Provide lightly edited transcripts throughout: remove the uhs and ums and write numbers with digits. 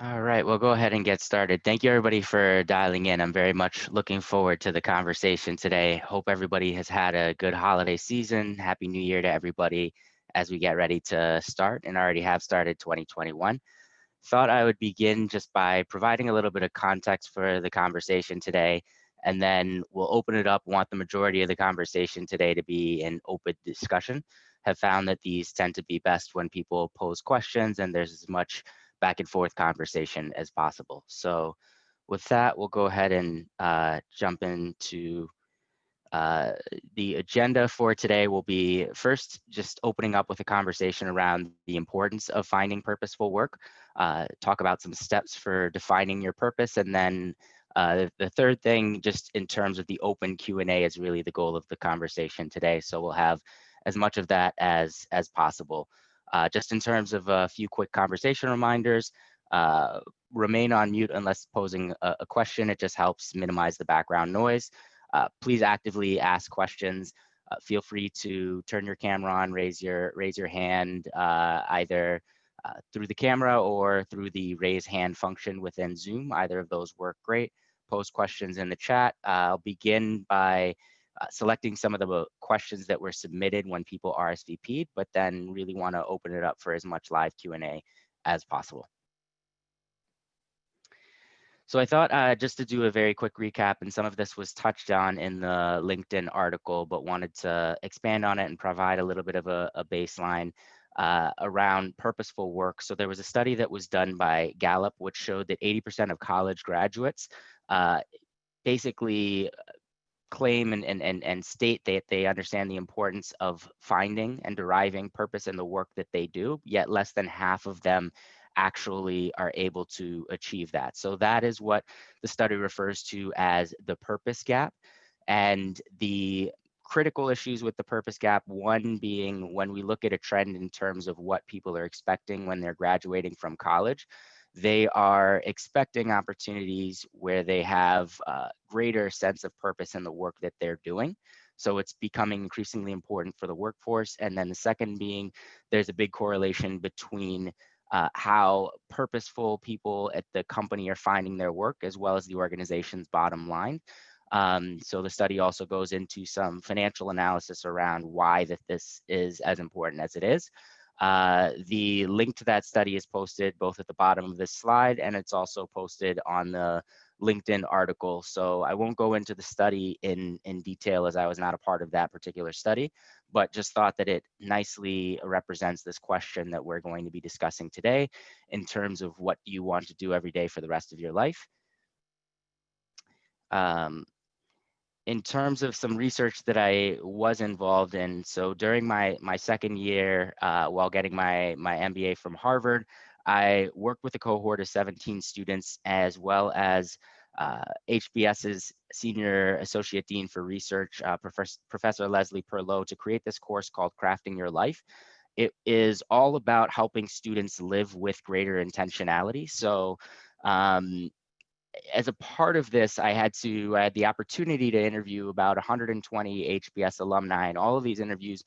All right, we'll go ahead and get started. Thank you everybody for dialing in. I'm very much looking forward to the conversation today. Hope everybody has had a good holiday season. Happy New Year to everybody as we get ready to start and already have started 2021. Thought I would begin just by providing a little bit of context for the conversation today, and then we'll open it up. Want the majority of the conversation today to be an open discussion. Have found that these tend to be best when people pose questions and there's as much back and forth conversation as possible. So with that, we'll go ahead and jump into uh, the agenda for today. Will be first just opening up with a conversation around the importance of finding purposeful work, talk about some steps for defining your purpose, and then the third thing, just in terms of the open Q&A, is really the goal of the conversation today. So we'll have as much of that as possible. Just in terms of a few quick conversation reminders, uh, remain on mute unless posing a question. It just helps minimize the background noise. Please actively ask questions. Feel free to turn your camera on, raise your hand, either through the camera or through the raise hand function within Zoom. Either of those work great. Post questions in the chat. I'll begin by selecting some of the questions that were submitted when people RSVP'd, but then really want to open it up for as much live Q&A as possible. So I thought just to do a very quick recap, and some of this was touched on in the LinkedIn article, but wanted to expand on it and provide a little bit of a baseline around purposeful work. So there was a study that was done by Gallup, which showed that 80% of college graduates uh, basically claim and state that they understand the importance of finding and deriving purpose in the work that they do, yet less than half of them actually are able to achieve that. So that is what the study refers to as the purpose gap. And the critical issues with the purpose gap, one being when we look at a trend in terms of what people are expecting when they're graduating from college, they are expecting opportunities where they have a greater sense of purpose in the work that they're doing. So it's becoming increasingly important for the workforce. And then the second being, there's a big correlation between how purposeful people at the company are finding their work, as well as the organization's bottom line. So the study also goes into some financial analysis around why that this is as important as it is. The link to that study is posted both at the bottom of this slide, and it's also posted on the LinkedIn article. So I won't go into the study in detail, as I was not a part of that particular study, but just thought that it nicely represents this question that we're going to be discussing today in terms of what do you want to do every day for the rest of your life. Um, in terms of some research that I was involved in, so during my second year, while getting my MBA from Harvard, I worked with a cohort of 17 students, as well as HBS's Senior Associate Dean for Research, Professor Leslie Perlow, to create this course called Crafting Your Life. It is all about helping students live with greater intentionality. So as a part of this, I had the opportunity to interview about 120 HBS alumni, and all of these interviews,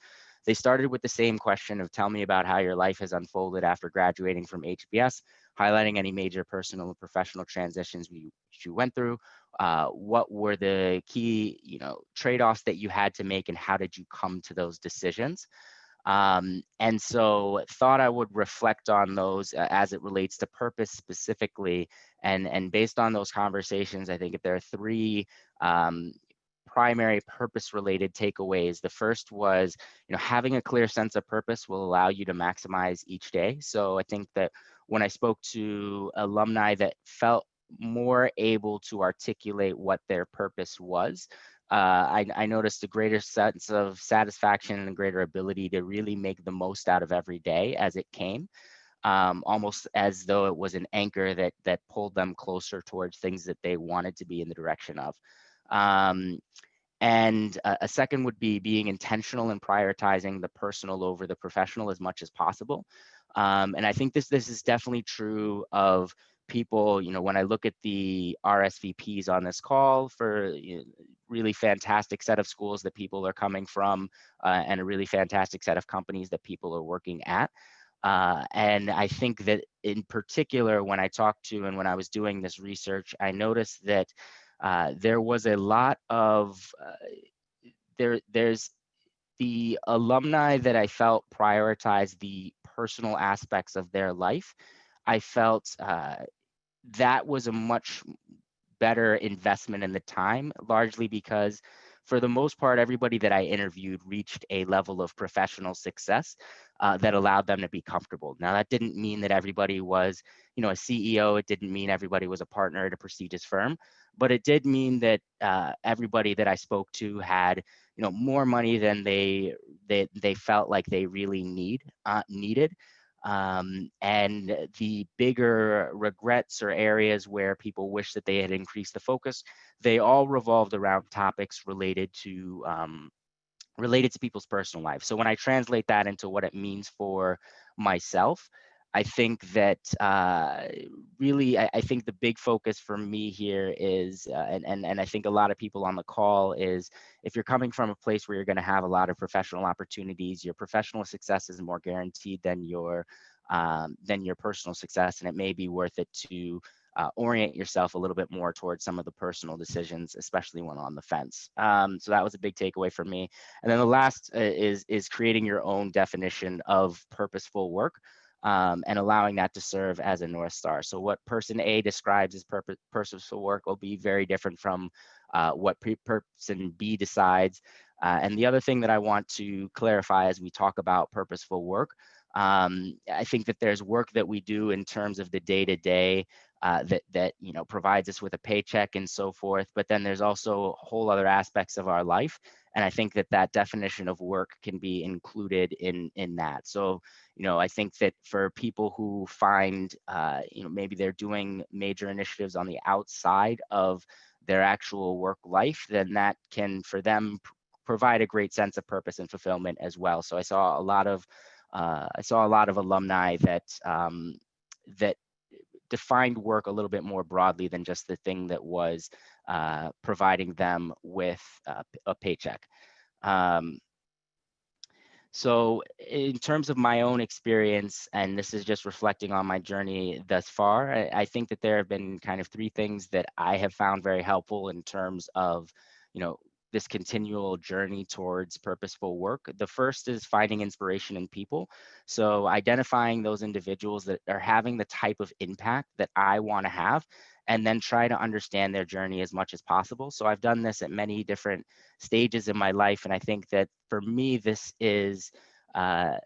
they started with the same question of tell me about how your life has unfolded after graduating from HBS, highlighting any major personal and professional transitions you went through. What were the key, trade-offs that you had to make, and how did you come to those decisions? And so thought I would reflect on those as it relates to purpose specifically. And based on those conversations, I think if there are three primary purpose related takeaways. The first was, having a clear sense of purpose will allow you to maximize each day. So I think that when I spoke to alumni that felt more able to articulate what their purpose was, I noticed a greater sense of satisfaction and a greater ability to really make the most out of every day as it came, almost as though it was an anchor that pulled them closer towards things that they wanted to be in the direction of. And a second would be being intentional and prioritizing the personal over the professional as much as possible. And I think this is definitely true of people, when I look at the RSVPs on this call for really fantastic set of schools that people are coming from and a really fantastic set of companies that people are working at. And I think that in particular, when I talked to and when I was doing this research, I noticed that there was a lot of there's the alumni that I felt prioritized the personal aspects of their life. I felt that was a much better investment in the time, largely because for the most part, everybody that I interviewed reached a level of professional success that allowed them to be comfortable. Now, that didn't mean that everybody was, a CEO. It didn't mean everybody was a partner at a prestigious firm, but it did mean that everybody that I spoke to had, more money than they felt like they really needed. And the bigger regrets or areas where people wish that they had increased the focus, they all revolved around topics related to people's personal life. So when I translate that into what it means for myself, I think that really, I think the big focus for me here is, and I think a lot of people on the call is, if you're coming from a place where you're going to have a lot of professional opportunities, your professional success is more guaranteed than your personal success, and it may be worth it to orient yourself a little bit more towards some of the personal decisions, especially when on the fence. So that was a big takeaway for me. And then the last is creating your own definition of purposeful work, and allowing that to serve as a North Star. So what person A describes as purposeful work will be very different from what person B decides. And the other thing that I want to clarify as we talk about purposeful work, I think that there's work that we do in terms of the day-to-day that provides us with a paycheck and so forth. But then there's also whole other aspects of our life, and I think that that definition of work can be included in that. So I think that for people who find maybe they're doing major initiatives on the outside of their actual work life, then that can for them provide a great sense of purpose and fulfillment as well. So I saw a lot of alumni that defined work a little bit more broadly than just the thing that was providing them with a paycheck. So in terms of my own experience, and this is just reflecting on my journey thus far, I think that there have been kind of three things that I have found very helpful in terms of, this continual journey towards purposeful work. The first is finding inspiration in people. So identifying those individuals that are having the type of impact that I want to have, and then try to understand their journey as much as possible. So I've done this at many different stages in my life. And I think that for me, this is a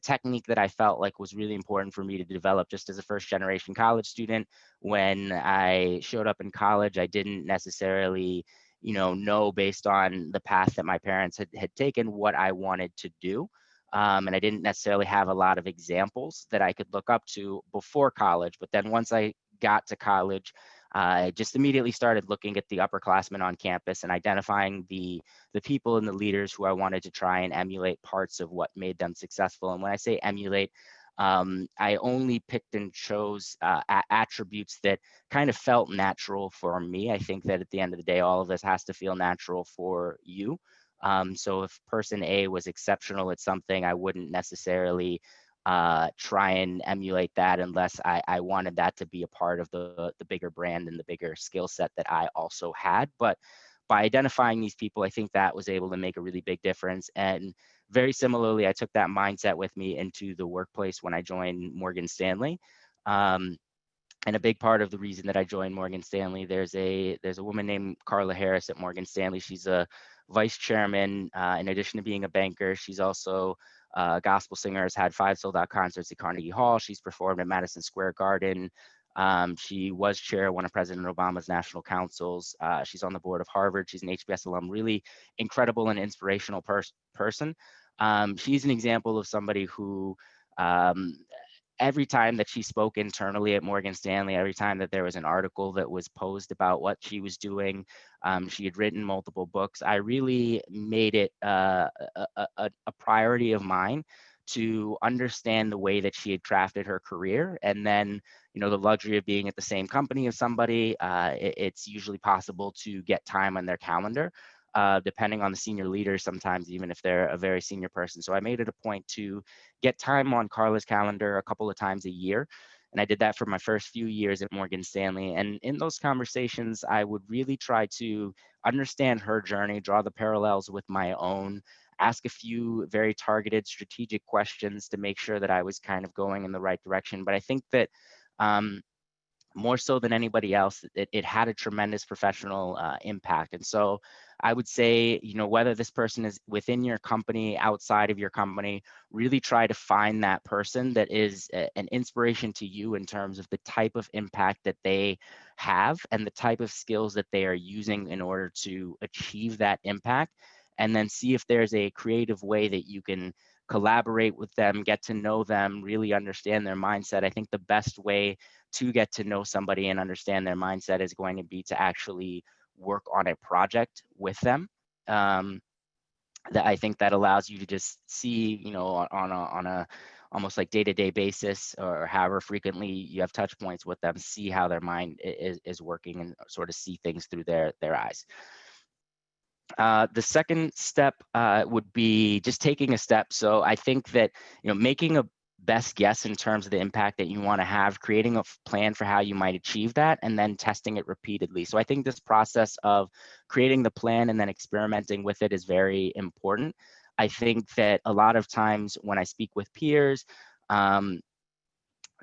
technique that I felt like was really important for me to develop just as a first generation college student. When I showed up in college, I didn't necessarily know based on the path that my parents had taken what I wanted to do. And I didn't necessarily have a lot of examples that I could look up to before college. But then once I got to college, I just immediately started looking at the upperclassmen on campus and identifying the people and the leaders who I wanted to try and emulate parts of what made them successful. And when I say emulate, I only picked and chose attributes that kind of felt natural for me. I think that at the end of the day, all of this has to feel natural for you. So if person A was exceptional at something, I wouldn't necessarily try and emulate that unless I wanted that to be a part of the bigger brand and the bigger skill set that I also had. But by identifying these people, I think that was able to make a really big difference. And very similarly, I took that mindset with me into the workplace when I joined Morgan Stanley. And a big part of the reason that I joined Morgan Stanley, there's a woman named Carla Harris at Morgan Stanley. She's a vice chairman. In addition to being a banker, she's also a gospel singer, has had 5 sold out concerts at Carnegie Hall. She's performed at Madison Square Garden. She was chair of one of President Obama's national councils. She's on the board of Harvard. She's an HBS alum, really incredible and inspirational person. She's an example of somebody who every time that she spoke internally at Morgan Stanley, every time that there was an article that was posed about what she was doing, she had written multiple books. I really made it a priority of mine to understand the way that she had crafted her career. And then, the luxury of being at the same company as somebody, it's usually possible to get time on their calendar. depending on the senior leader, sometimes even if they're a very senior person. So I made it a point to get time on Carla's calendar a couple of times a year. And I did that for my first few years at Morgan Stanley. And in those conversations, I would really try to understand her journey, draw the parallels with my own, ask a few very targeted strategic questions to make sure that I was kind of going in the right direction. But I think that um, more so than anybody else, it had a tremendous professional impact. And so I would say, whether this person is within your company, outside of your company, really try to find that person that is an inspiration to you in terms of the type of impact that they have and the type of skills that they are using in order to achieve that impact. And then see if there's a creative way that you can collaborate with them, get to know them, really understand their mindset. I think the best way to get to know somebody and understand their mindset is going to be to actually work on a project with them. Um, that I think that allows you to just see, on a almost like day-to-day basis, or however frequently you have touch points with them, see how their mind is working and sort of see things through their eyes. The second step would be just taking a step. So I think that, making a best guess in terms of the impact that you want to have, creating a plan for how you might achieve that, and then testing it repeatedly. So I think this process of creating the plan and then experimenting with it is very important. I think that a lot of times when I speak with peers, um,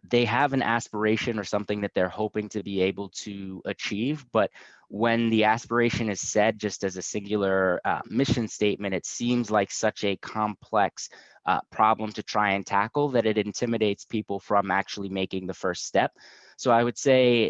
they have an aspiration or something that they're hoping to be able to achieve. But when the aspiration is said just as a singular mission statement, it seems like such a complex problem to try and tackle that it intimidates people from actually making the first step. So I would say,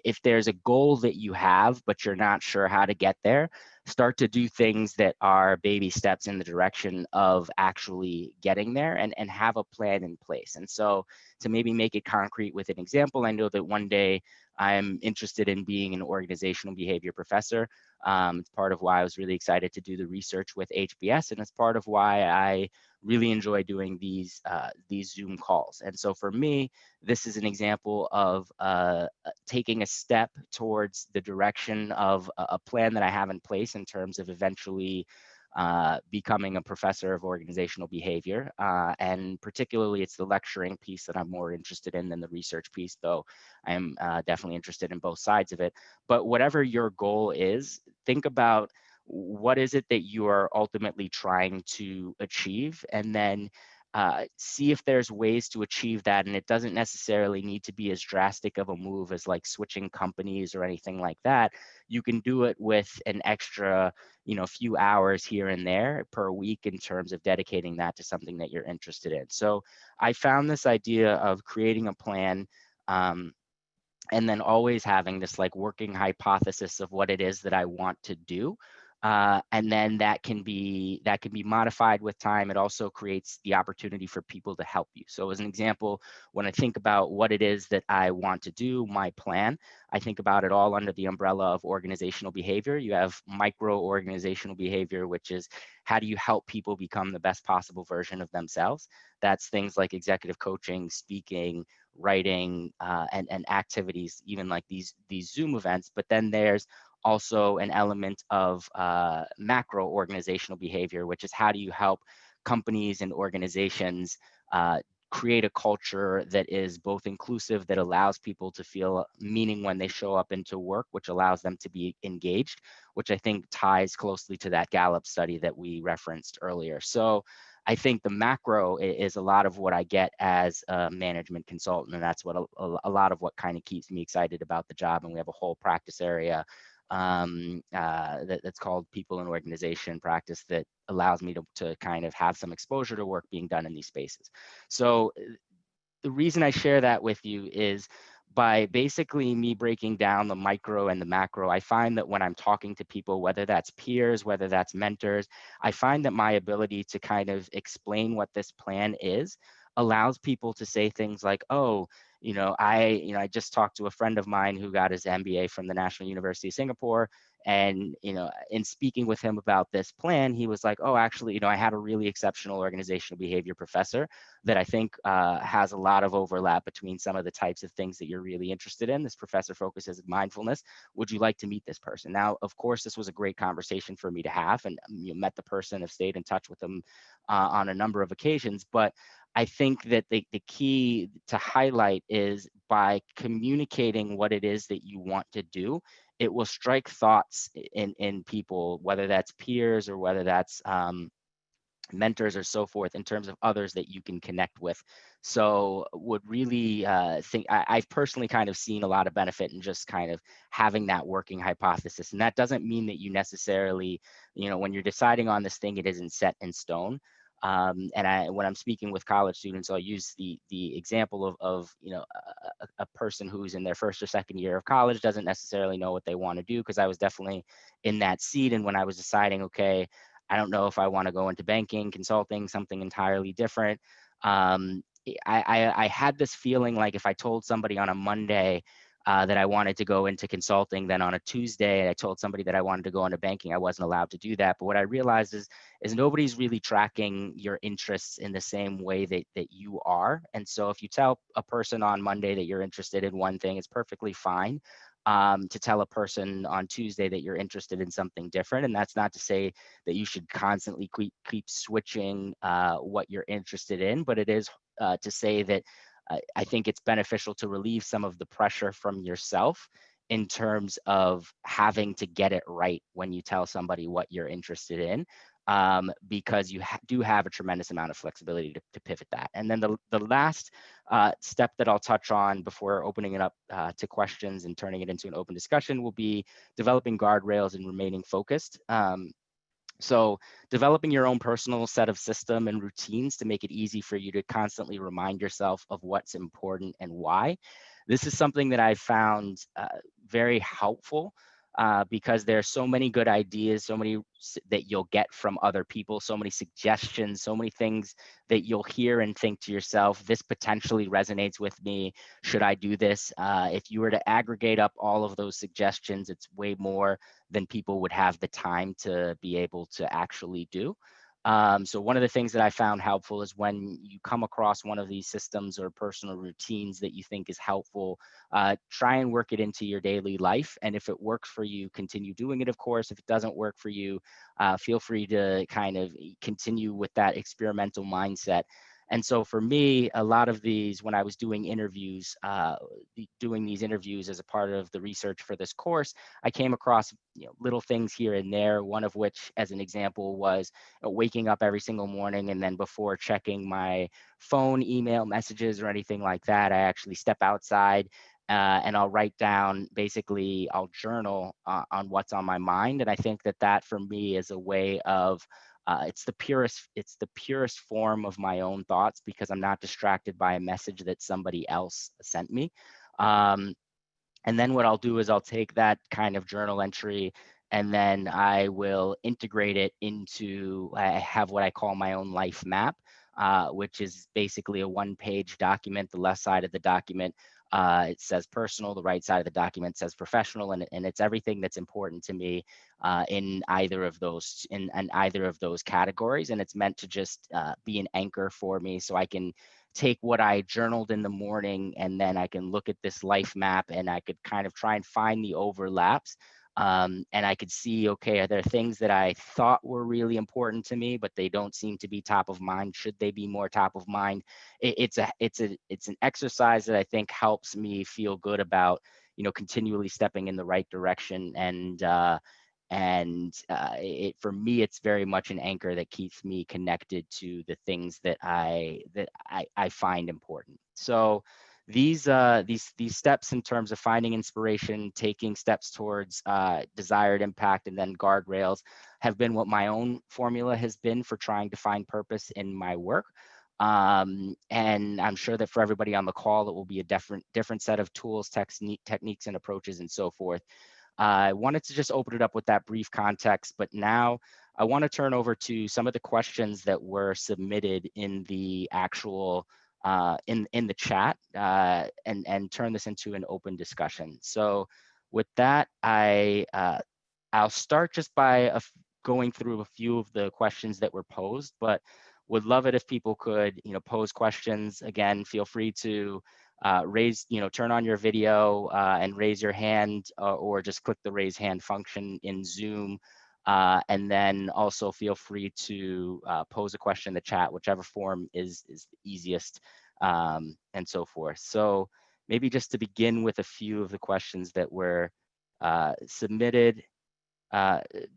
if there's a goal that you have, but you're not sure how to get there, start to do things that are baby steps in the direction of actually getting there, and have a plan in place. And so to maybe make it concrete with an example, I know that one day I'm interested in being an organizational behavior professor. It's part of why I was really excited to do the research with HBS, and it's part of why I really enjoy doing these Zoom calls. And so for me, this is an example of taking a step towards the direction of a plan that I have in place in terms of eventually becoming a professor of organizational behavior. And particularly, it's the lecturing piece that I'm more interested in than the research piece, though I'm definitely interested in both sides of it. But whatever your goal is, think about what is it that you are ultimately trying to achieve, and then see if there's ways to achieve that. And it doesn't necessarily need to be as drastic of a move as like switching companies or anything like that. You can do it with an extra, few hours here and there per week in terms of dedicating that to something that you're interested in. So I found this idea of creating a plan, and then always having this like working hypothesis of what it is that I want to do. And then that can be modified with time. It also creates the opportunity for people to help you. So as an example, when I think about what it is that I want to do, my plan, I think about it all under the umbrella of organizational behavior. You have micro organizational behavior, which is how do you help people become the best possible version of themselves? That's things like executive coaching, speaking, writing, and activities, even like these Zoom events. But then there's also an element of macro organizational behavior, which is how do you help companies and organizations create a culture that is both inclusive, that allows people to feel meaning when they show up into work, which allows them to be engaged, which I think ties closely to that Gallup study that we referenced earlier. So I think the macro is a lot of what I get as a management consultant, and that's what a lot of what kind of keeps me excited about the job. And we have a whole practice area that's called people and organization practice that allows me to kind of have some exposure to work being done in these spaces. So the reason I share that with you is by basically me breaking down the micro and the macro. I find that when I'm talking to people, whether that's peers, whether that's mentors, I find that my ability to kind of explain what this plan is allows people to say things like, oh, I just talked to a friend of mine who got his MBA from the National University of Singapore, And, in speaking with him about this plan, he was like, oh, actually, I had a really exceptional organizational behavior professor that I think has a lot of overlap between some of the types of things that you're really interested in. This professor focuses on mindfulness. Would you like to meet this person? Now, of course, this was a great conversation for me to have, and you met the person, have stayed in touch with them on a number of occasions. But I think that the key to highlight is by communicating what it is that you want to do, it will strike thoughts in people, whether that's peers or whether that's mentors or so forth, in terms of others that you can connect with. So would really think I've personally kind of seen a lot of benefit in just kind of having that working hypothesis. And that doesn't mean that you necessarily, when you're deciding on this thing, it isn't set in stone. And when I'm speaking with college students, I'll use the example of a person who's in their first or second year of college doesn't necessarily know what they want to do, because I was definitely in that seat. And when I was deciding, okay, I don't know if I want to go into banking, consulting, something entirely different. I had this feeling like if I told somebody on a Monday that I wanted to go into consulting, then on a Tuesday I told somebody that I wanted to go into banking, I wasn't allowed to do that. But what I realized is nobody's really tracking your interests in the same way that you are. And so if you tell a person on Monday that you're interested in one thing, it's perfectly fine. To tell a person on Tuesday that you're interested in something different. And that's not to say that you should constantly keep switching what you're interested in, but it is to say that I think it's beneficial to relieve some of the pressure from yourself in terms of having to get it right when you tell somebody what you're interested in, because you do have a tremendous amount of flexibility to pivot that. And then the last step that I'll touch on before opening it up to questions and turning it into an open discussion will be developing guardrails and remaining focused. So developing your own personal set of system and routines to make it easy for you to constantly remind yourself of what's important and why. This is something that I've found very helpful because there are so many good ideas, so many that you'll get from other people, so many suggestions, so many things that you'll hear and think to yourself, this potentially resonates with me. Should I do this? If you were to aggregate up all of those suggestions, it's way more than people would have the time to be able to actually do. So one of the things that I found helpful is when you come across one of these systems or personal routines that you think is helpful, try and work it into your daily life. And if it works for you, continue doing it, of course. If it doesn't work for you, feel free to kind of continue with that experimental mindset. And so for me, a lot of these, when I was doing interviews, doing these interviews as a part of the research for this course, I came across little things here and there. One of which, as an example, was waking up every single morning, and then before checking my phone, email, messages, or anything like that, I actually step outside and I'll write down, basically, I'll journal on what's on my mind. And I think that for me is a way of it's the purest form of my own thoughts, because I'm not distracted by a message that somebody else sent me. Um, and then what I'll do is I'll take that kind of journal entry and then I will integrate it into, I have what I call my own life map, which is basically a one-page document. The left side of the document, it says personal, the right side of the document says professional, and it's everything that's important to me in either of those, in either of those categories. And it's meant to just be an anchor for me, so I can take what I journaled in the morning, and then I can look at this life map and I could kind of try and find the overlaps. And I could see, okay, are there things that I thought were really important to me, but they don't seem to be top of mind? Should they be more top of mind? It's an exercise that I think helps me feel good about, continually stepping in the right direction. And for me, it's very much an anchor that keeps me connected to the things that I find important. So these steps in terms of finding inspiration, taking steps towards desired impact, and then guardrails have been what my own formula has been for trying to find purpose in my work. And I'm sure that for everybody on the call, it will be a different set of tools, techniques, and approaches, and so forth. I wanted to just open it up with that brief context, but now I want to turn over to some of the questions that were submitted in the actual in the chat, and turn this into an open discussion. So with that, I'll start just by going through a few of the questions that were posed, but would love it if people could, pose questions. Again, feel free to turn on your video and raise your hand, or just click the raise hand function in Zoom. And then also feel free to pose a question in the chat, whichever form is the easiest, and so forth. So maybe just to begin with a few of the questions that were submitted.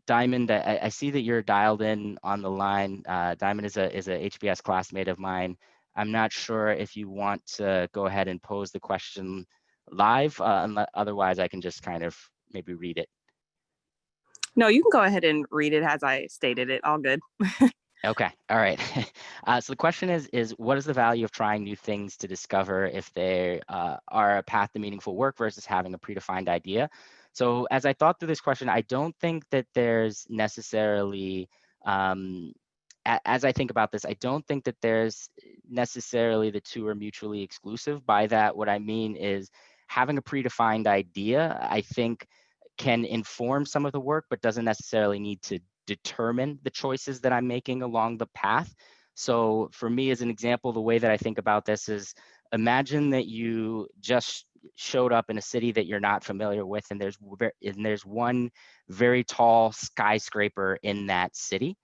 Diamond, I see that you're dialed in on the line. Diamond is a HBS classmate of mine. I'm not sure if you want to go ahead and pose the question live. Otherwise, I can just kind of maybe read it. No, you can go ahead and read it as I stated it. All good. Okay, all right. So the question is what is the value of trying new things to discover if they are a path to meaningful work versus having a predefined idea? So as I thought through this question, I don't think that there's necessarily, as I think about this, I don't think that there's necessarily the two are mutually exclusive. By that, what I mean is having a predefined idea, I think can inform some of the work, but doesn't necessarily need to determine the choices that I'm making along the path. So for me, as an example, the way that I think about this is imagine that you just showed up in a city that you're not familiar with, and there's one very tall skyscraper in that city.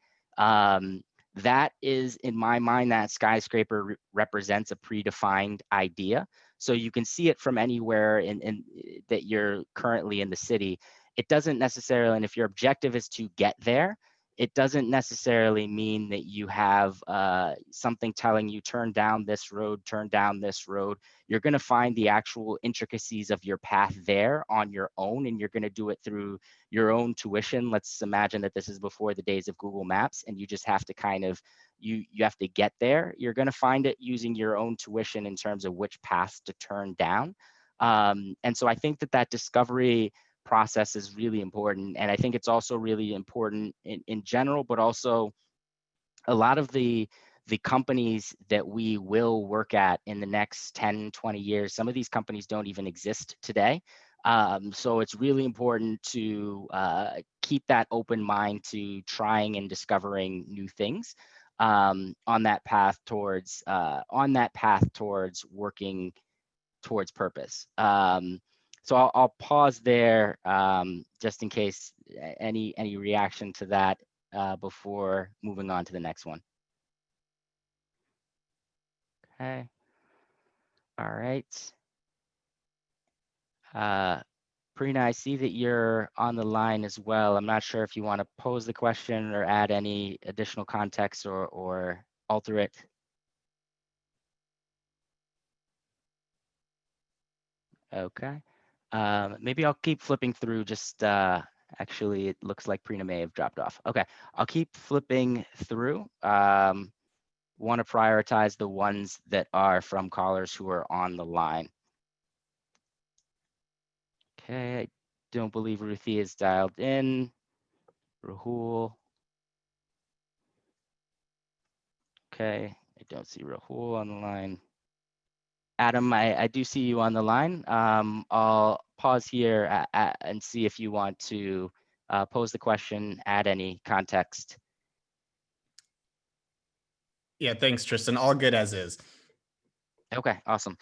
That is, in my mind, that skyscraper represents a predefined idea. So you can see it from anywhere in that you're currently in the city. It doesn't necessarily, and if your objective is to get there, it doesn't necessarily mean that you have something telling you turn down this road, turn down this road. You're going to find the actual intricacies of your path there on your own, and you're going to do it through your own tuition. Let's imagine that this is before the days of Google Maps, and you just have to kind of you have to get there. You're going to find it using your own tuition in terms of which paths to turn down. And so I think that discovery process is really important. And I think it's also really important in general, but also a lot of the companies that we will work at in the next 10, 20 years, some of these companies don't even exist today. So it's really important to keep that open mind to trying and discovering new things on that path towards working towards purpose. So I'll pause there just in case any reaction to that before moving on to the next one. Okay. All right. Prina, I see that you're on the line as well. I'm not sure if you want to pose the question or add any additional context or alter it. Okay. Maybe I'll keep flipping through. Just actually, it looks like Prina may have dropped off. Okay, I'll keep flipping through. Want to prioritize the ones that are from callers who are on the line. Okay, I don't believe Ruthie is dialed in. Rahul. Okay, I don't see Rahul on the line. Adam, I do see you on the line. I'll pause here and see if you want to pose the question, add any context. Yeah, thanks, Triston. All good as is. Okay, awesome.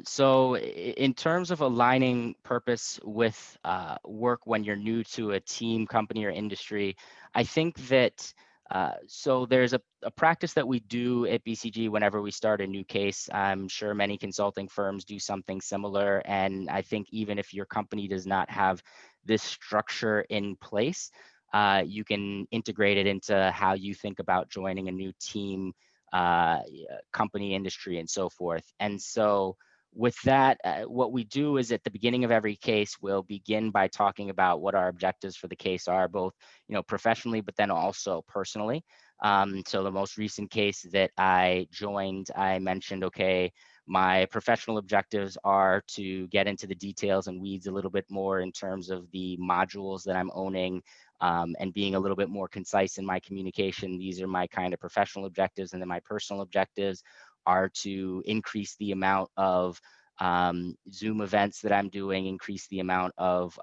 So in terms of aligning purpose with work when you're new to a team, company, or industry, I think that so there's a practice that we do at BCG whenever we start a new case. I'm sure many consulting firms do something similar. And I think even if your company does not have this structure in place, you can integrate it into how you think about joining a new team, company, industry, and so forth. And so with that, what we do is at the beginning of every case, we'll begin by talking about what our objectives for the case are, both professionally, but then also personally. So the most recent case that I joined, I mentioned, okay, my professional objectives are to get into the details and weeds a little bit more in terms of the modules that I'm owning, and being a little bit more concise in my communication. These are my kind of professional objectives. And then my personal objectives are to increase the amount of Zoom events that I'm doing, increase the amount of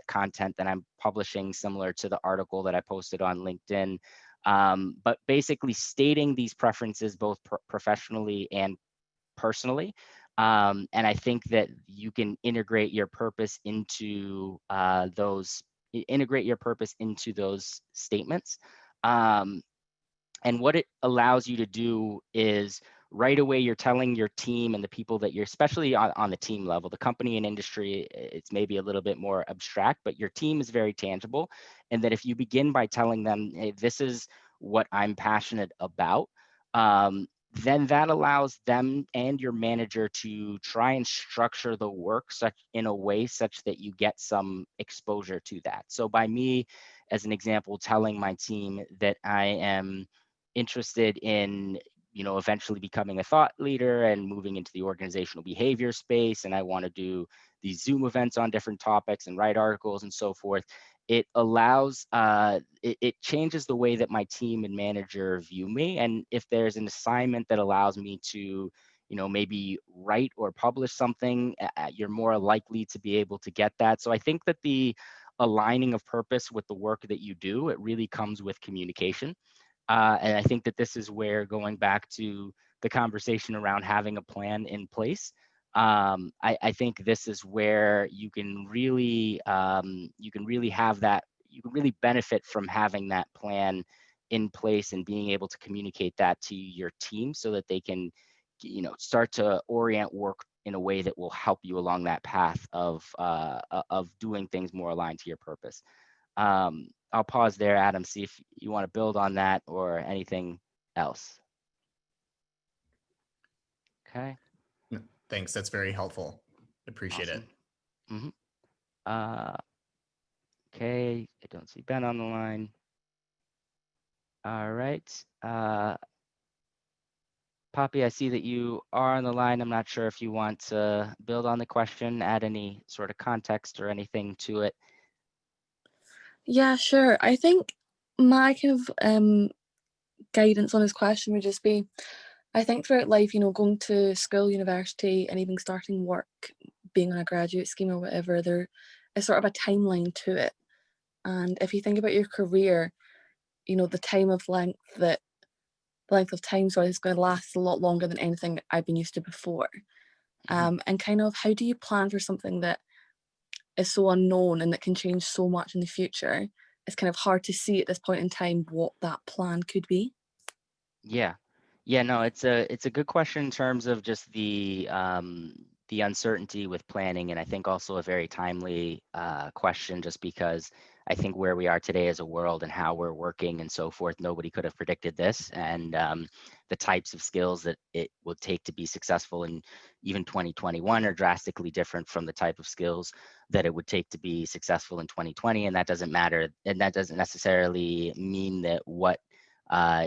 content that I'm publishing, similar to the article that I posted on LinkedIn. But basically stating these preferences both professionally and personally. And I think that you can integrate your purpose into integrate your purpose into those statements. And what it allows you to do is right away, you're telling your team and the people that you're, especially on the team level, the company and industry, it's maybe a little bit more abstract, but your team is very tangible. And that if you begin by telling them, hey, this is what I'm passionate about, then that allows them and your manager to try and structure the work such in a way such that you get some exposure to that. So by me, as an example, telling my team that I am interested in eventually becoming a thought leader and moving into the organizational behavior space, and I want to do these Zoom events on different topics and write articles and so forth, it allows it changes the way that my team and manager view me. And if there's an assignment that allows me to maybe write or publish something, you're more likely to be able to get that. So I think that the aligning of purpose with the work that you do, it really comes with communication. And I think that this is where, going back to the conversation around having a plan in place, I think this is where you can really have that, you can really benefit from having that plan in place and being able to communicate that to your team so that they can start to orient work in a way that will help you along that path of doing things more aligned to your purpose. I'll pause there, Adam, see if you want to build on that or anything else. Okay. Thanks. That's very helpful. Appreciate Awesome. it. Mm-hmm. Okay. I don't see Ben on the line. All right. Poppy, I see that you are on the line. I'm not sure if you want to build on the question, add any sort of context or anything to it. Yeah, sure. I think my kind of guidance on his question would just be, I think throughout life, going to school, university, and even starting work, being on a graduate scheme or whatever, there is sort of a timeline to it. And if you think about your career, the length of time, so it's going to last a lot longer than anything I've been used to before. And kind of, how do you plan for something that is so unknown and that can change so much in the future? It's kind of hard to see at this point in time what that plan could be. Yeah. No, it's a good question in terms of just the uncertainty with planning, and I think also a very timely question, just because I think where we are today as a world and how we're working and so forth, nobody could have predicted this, and the types of skills that it will take to be successful in even 2021 are drastically different from the type of skills that it would take to be successful in 2020, and that doesn't matter, and that doesn't necessarily mean that what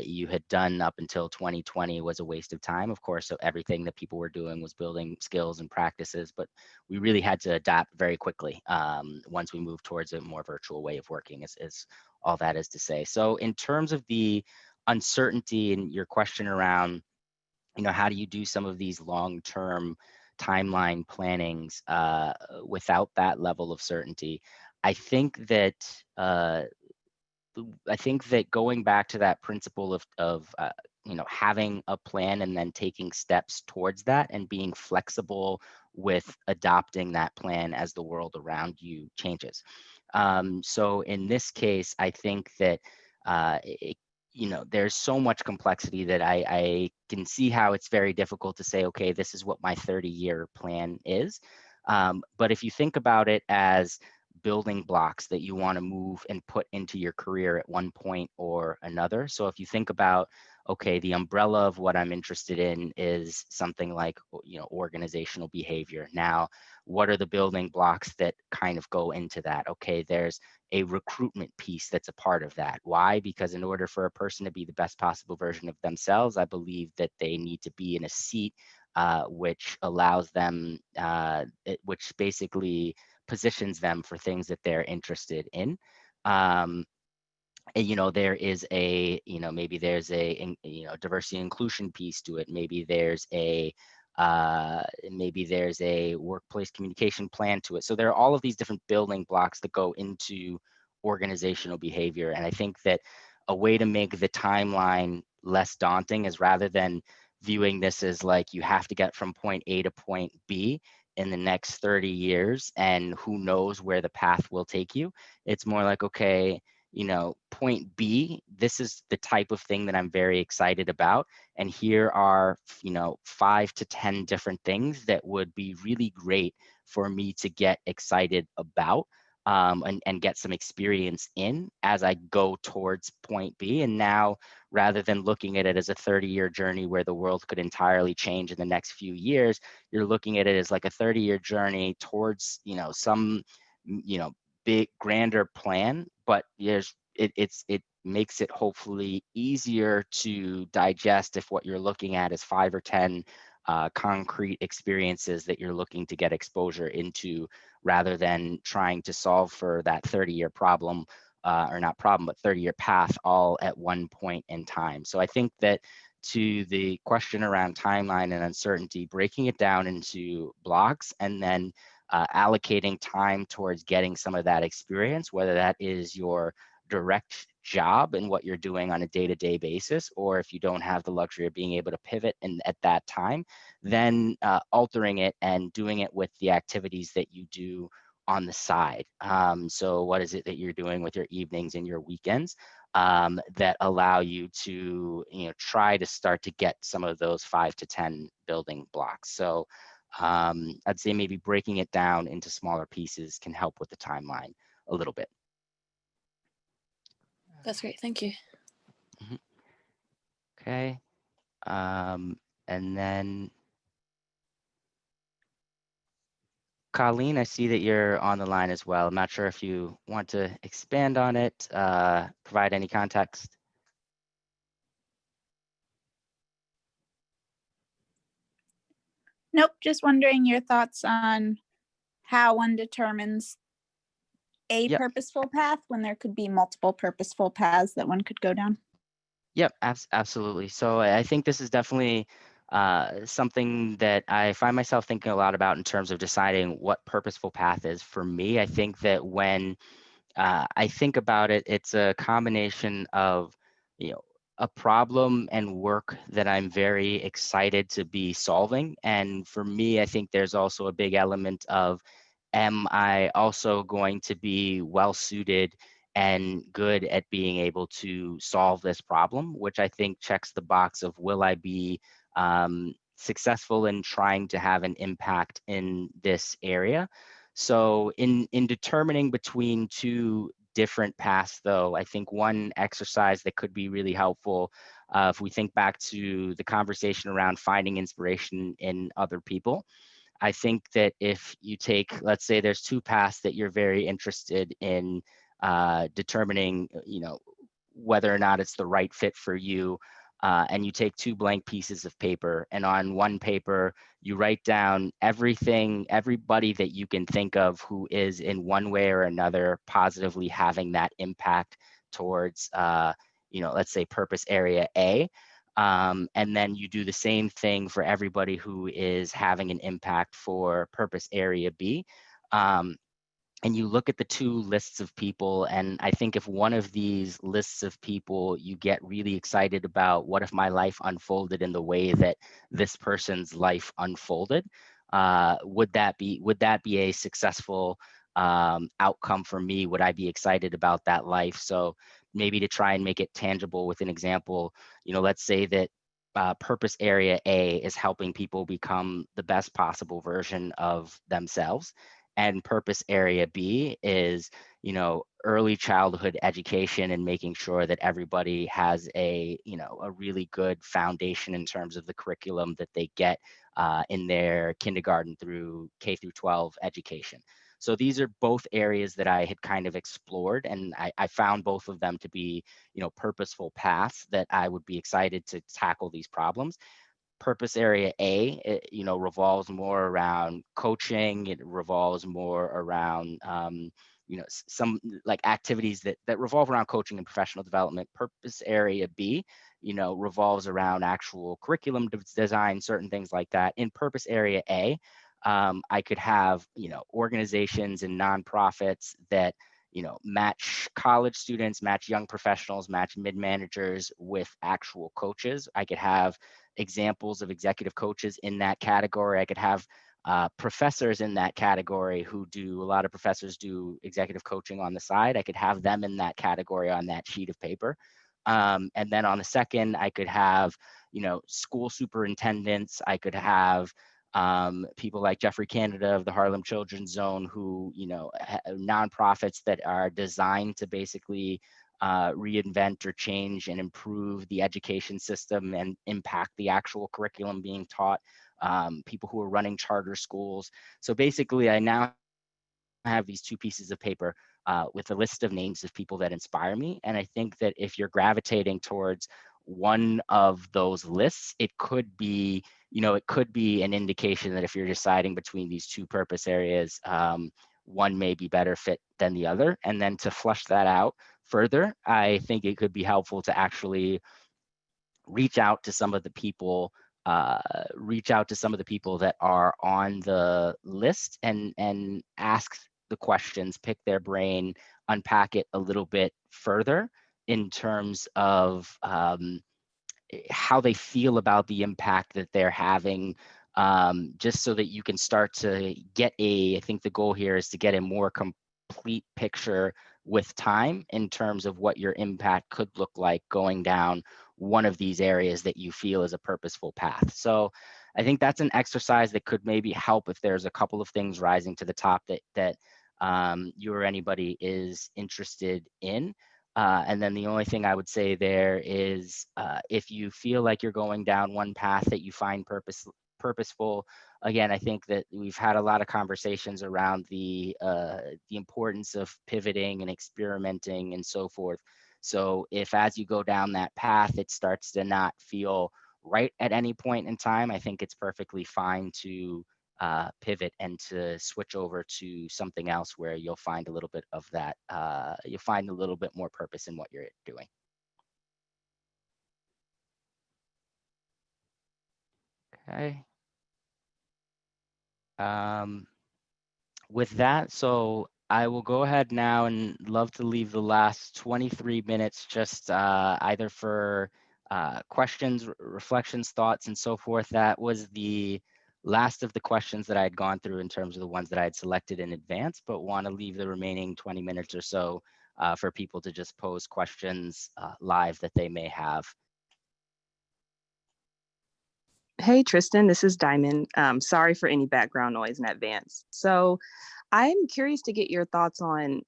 you had done up until 2020 was a waste of time. Of course, so everything that people were doing was building skills and practices, but we really had to adapt very quickly once we moved towards a more virtual way of working, is all that is to say. So in terms of the uncertainty and your question around, how do you do some of these long-term timeline plannings without that level of certainty? I think that going back to that principle of having a plan and then taking steps towards that and being flexible with adopting that plan as the world around you changes. So in this case, I think that there's so much complexity that I can see how it's very difficult to say, okay, this is what my 30-year plan is. But if you think about it as building blocks that you want to move and put into your career at one point or another. So if you think about, okay, the umbrella of what I'm interested in is something like, organizational behavior. Now, what are the building blocks that kind of go into that? Okay, there's a recruitment piece that's a part of that. Why? Because in order for a person to be the best possible version of themselves, I believe that they need to be in a seat which allows them, which basically positions them for things that they're interested in. And, there is maybe there's a diversity and inclusion piece to it. Maybe there's a Maybe there's a workplace communication plan to it. So there are all of these different building blocks that go into organizational behavior. And I think that a way to make the timeline less daunting is, rather than viewing this as like you have to get from point A to point B in the next 30 years and who knows where the path will take you. It's more like, okay, point B, this is the type of thing that I'm very excited about. And here are, 5 to 10 different things that would be really great for me to get excited about, and get some experience in as I go towards point B. And now, rather than looking at it as a 30-year journey where the world could entirely change in the next few years, you're looking at it as like a 30-year journey towards, some, big grander plan. But it makes it hopefully easier to digest if what you're looking at is 5 or 10 concrete experiences that you're looking to get exposure into, rather than trying to solve for that 30-year problem, or not problem, but 30-year path all at one point in time. So I think that, to the question around timeline and uncertainty, breaking it down into blocks and then allocating time towards getting some of that experience, whether that is your direct job and what you're doing on a day-to-day basis, or if you don't have the luxury of being able to pivot at that time, then altering it and doing it with the activities that you do on the side. So what is it that you're doing with your evenings and your weekends that allow you to try to start to get some of those 5 to 10 building blocks? So I'd say maybe breaking it down into smaller pieces can help with the timeline a little bit. That's great. Thank you. Okay. And then Colleen, I see that you're on the line as well. I'm not sure if you want to expand on it, provide any context. Nope, just wondering your thoughts on how one determines a Yep. purposeful path when there could be multiple purposeful paths that one could go down. Yep, absolutely. So I think this is definitely something that I find myself thinking a lot about in terms of deciding what purposeful path is for me. I think that when I think about it, it's a combination of, a problem and work that I'm very excited to be solving. And for me, I think there's also a big element of, am I also going to be well suited and good at being able to solve this problem, which I think checks the box of, will I be successful in trying to have an impact in this area? So in determining between two different paths, though, I think one exercise that could be really helpful, if we think back to the conversation around finding inspiration in other people, I think that if you take, let's say there's two paths that you're very interested in determining, whether or not it's the right fit for you, and you take two blank pieces of paper, and on one paper, you write down everybody that you can think of who is in one way or another positively having that impact towards, let's say purpose area A. And then you do the same thing for everybody who is having an impact for purpose area B. And you look at the two lists of people, and I think if one of these lists of people you get really excited about, what if my life unfolded in the way that this person's life unfolded? Would that be a successful outcome for me? Would I be excited about that life? So maybe to try and make it tangible with an example, let's say that purpose area A is helping people become the best possible version of themselves. And purpose area B is, early childhood education and making sure that everybody has a really good foundation in terms of the curriculum that they get in their kindergarten through K through 12 education. So these are both areas that I had kind of explored, and I found both of them to be, purposeful paths that I would be excited to tackle these problems. Purpose area A, revolves more around coaching. It revolves more around, some like activities that revolve around coaching and professional development. Purpose area B, revolves around actual curriculum design, certain things like that. In purpose area A, I could have, organizations and nonprofits that, match college students, match young professionals, match mid-managers with actual coaches. I could have examples of executive coaches in that category. I could have professors in that category a lot of professors do executive coaching on the side. I could have them in that category on that sheet of paper. And then on the second, I could have, school superintendents. I could have people like Jeffrey Canada of the Harlem Children's Zone, who, nonprofits that are designed to basically reinvent or change and improve the education system and impact the actual curriculum being taught. People who are running charter schools. So basically, I now have these two pieces of paper with a list of names of people that inspire me. And I think that if you're gravitating towards one of those lists, it could be, an indication that if you're deciding between these two purpose areas, one may be better fit than the other. And then to flush that out further, I think it could be helpful to actually reach out to some of the people that are on the list and ask the questions, pick their brain, unpack it a little bit further in terms of how they feel about the impact that they're having, just so that you can start to get I think the goal here is to get a more complete picture with time in terms of what your impact could look like going down one of these areas that you feel is a purposeful path. So I think that's an exercise that could maybe help if there's a couple of things rising to the top that you or anybody is interested in. And then the only thing I would say there is if you feel like you're going down one path that you find purposeful, again, I think that we've had a lot of conversations around the importance of pivoting and experimenting and so forth. So if as you go down that path, it starts to not feel right at any point in time, I think it's perfectly fine to pivot and to switch over to something else where you'll find a little bit of that, you'll find a little bit more purpose in what you're doing. Okay. With that, so I will go ahead now and love to leave the last 23 minutes just either for questions, reflections, thoughts, and so forth. That was the last of the questions that I had gone through in terms of the ones that I had selected in advance, but want to leave the remaining 20 minutes or so for people to just pose questions live that they may have. Hey, Triston, this is Diamond. Sorry for any background noise in advance. So I'm curious to get your thoughts on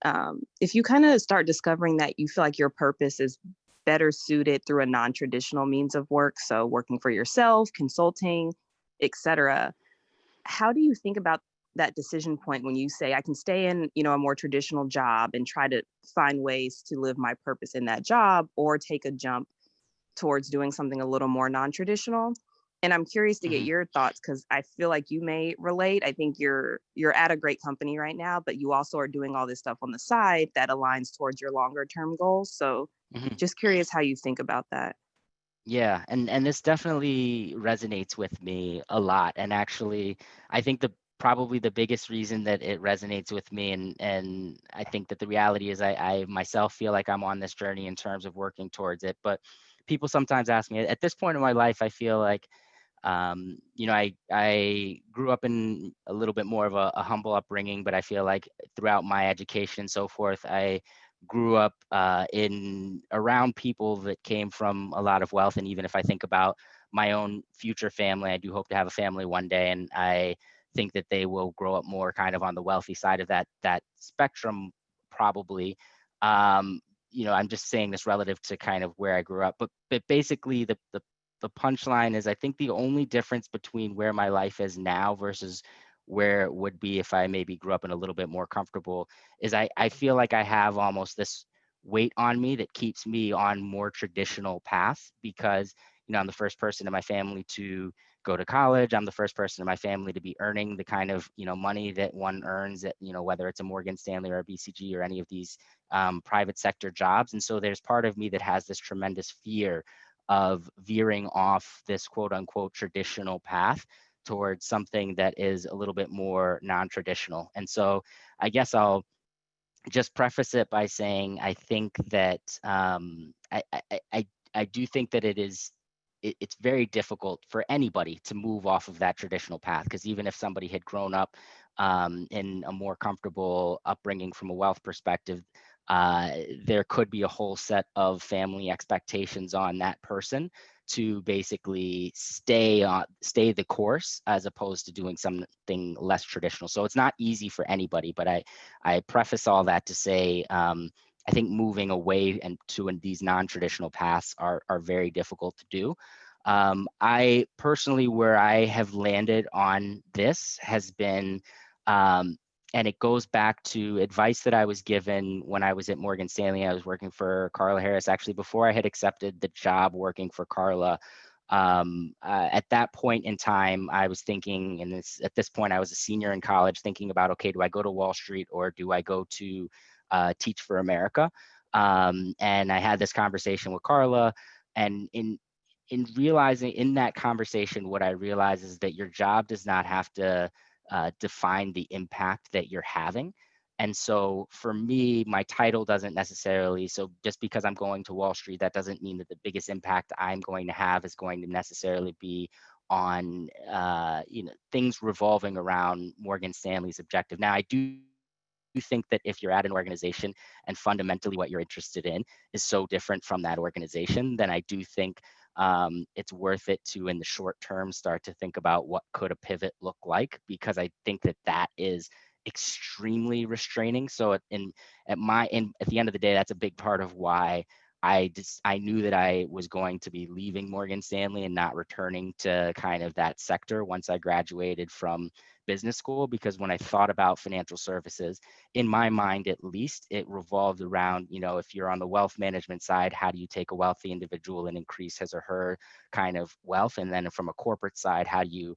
if you kind of start discovering that you feel like your purpose is better suited through a non-traditional means of work, so working for yourself, consulting, etc. How do you think about that decision point when you say I can stay in, a more traditional job and try to find ways to live my purpose in that job, or take a jump towards doing something a little more non-traditional? And I'm curious to get your thoughts because I feel like you may relate. I think you're at a great company right now, but you also are doing all this stuff on the side that aligns towards your longer term goals. So just curious how you think about that. Yeah, and this definitely resonates with me a lot. And actually, I think probably the biggest reason that it resonates with me, and I think that the reality is I myself feel like I'm on this journey in terms of working towards it. But people sometimes ask me at this point in my life, I feel like I grew up in a little bit more of a humble upbringing, but I feel like throughout my education and so forth, I grew up in around people that came from a lot of wealth. And even if I think about my own future family, I do hope to have a family one day, and I think that they will grow up more kind of on the wealthy side of that spectrum, probably. I'm just saying this relative to kind of where I grew up, but basically the punchline is I think the only difference between where my life is now versus where it would be if I maybe grew up in a little bit more comfortable is I feel like I have almost this weight on me that keeps me on more traditional paths because, I'm the first person in my family to go to college. I'm the first person in my family to be earning the kind of, money that one earns at, whether it's a Morgan Stanley or a BCG or any of these private sector jobs. And so there's part of me that has this tremendous fear of veering off this quote unquote traditional path towards something that is a little bit more non-traditional. And so I guess I'll just preface it by saying I think that I do think that it's very difficult for anybody to move off of that traditional path, because even if somebody had grown up in a more comfortable upbringing from a wealth perspective, there could be a whole set of family expectations on that person to basically stay the course as opposed to doing something less traditional. So it's not easy for anybody, but I preface all that to say I think moving away and to these non-traditional paths are very difficult to do. I personally, where I have landed on this has been, and it goes back to advice that I was given when I was at Morgan Stanley. I was working for Carla Harris, actually, before I had accepted the job working for Carla. At that point in time, I was thinking, and at this point, I was a senior in college, thinking about, okay, do I go to Wall Street or do I go to Teach for America? And I had this conversation with Carla, and in realizing in that conversation, what I realized is that your job does not have to define the impact that you're having. And so for me, my title doesn't necessarily, so just because I'm going to Wall Street, that doesn't mean that the biggest impact I'm going to have is going to necessarily be on things revolving around Morgan Stanley's objective. Now, I do think that if you're at an organization and fundamentally what you're interested in is so different from that organization, then I do think it's worth it to, in the short term, start to think about what could a pivot look like, because I think that is extremely restraining. So at the end of the day, that's a big part of why I knew that I was going to be leaving Morgan Stanley and not returning to kind of that sector once I graduated from business school, because when I thought about financial services, in my mind at least, it revolved around, if you're on the wealth management side, how do you take a wealthy individual and increase his or her kind of wealth? And then from a corporate side, how do you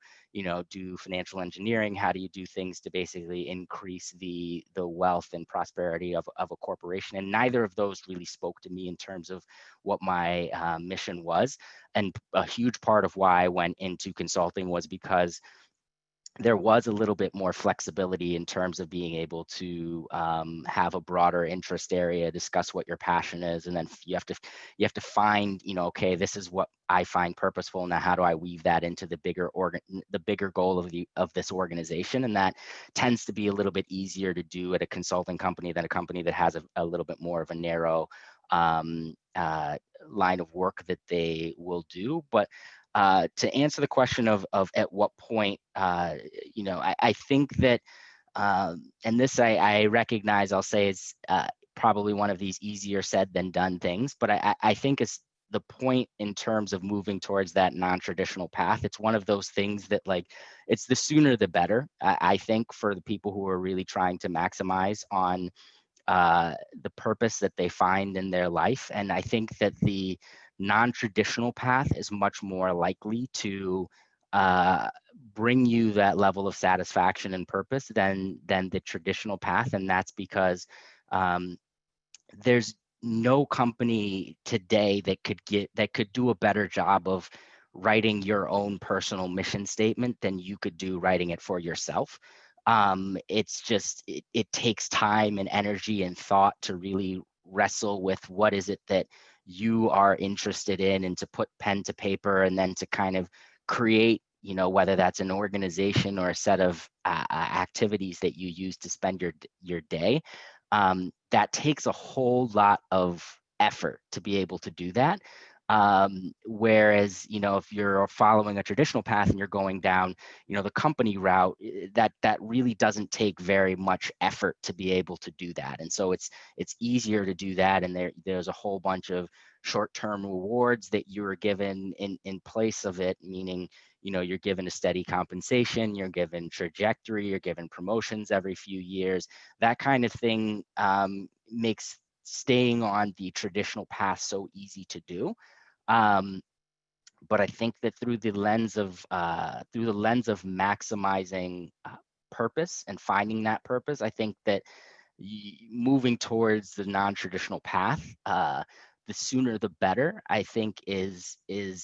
do financial engineering? How do you do things to basically increase the wealth and prosperity of a corporation? And neither of those really spoke to me in terms of what my mission was. And a huge part of why I went into consulting was because there was a little bit more flexibility in terms of being able to have a broader interest area, discuss what your passion is, and then you have to find, okay, this is what I find purposeful. Now, how do I weave that into the bigger goal of this organization? And that tends to be a little bit easier to do at a consulting company than a company that has a little bit more of a narrow line of work that they will do. But to answer the question of at what point, I think that, and this I recognize, I'll say it's probably one of these easier said than done things, but I think it's the point in terms of moving towards that non-traditional path. It's one of those things that, like, it's the sooner the better, I think, for the people who are really trying to maximize on the purpose that they find in their life. And I think that the non-traditional path is much more likely to bring you that level of satisfaction and purpose than the traditional path. And that's because there's no company today that could do a better job of writing your own personal mission statement than you could do writing it for yourself. It's just, it takes time and energy and thought to really wrestle with what is it that you are interested in, and to put pen to paper and then to kind of create, whether that's an organization or a set of activities that you use to spend your day. That takes a whole lot of effort to be able to do that. Whereas, if you're following a traditional path and you're going down, the company route, that really doesn't take very much effort to be able to do that. And so it's easier to do that. And there's a whole bunch of short-term rewards that you are given in place of it, meaning, you're given a steady compensation, you're given trajectory, you're given promotions every few years. That kind of thing makes staying on the traditional path so easy to do. But I think that through the lens of maximizing purpose and finding that purpose, I think that moving towards the non-traditional path, the sooner the better, I think is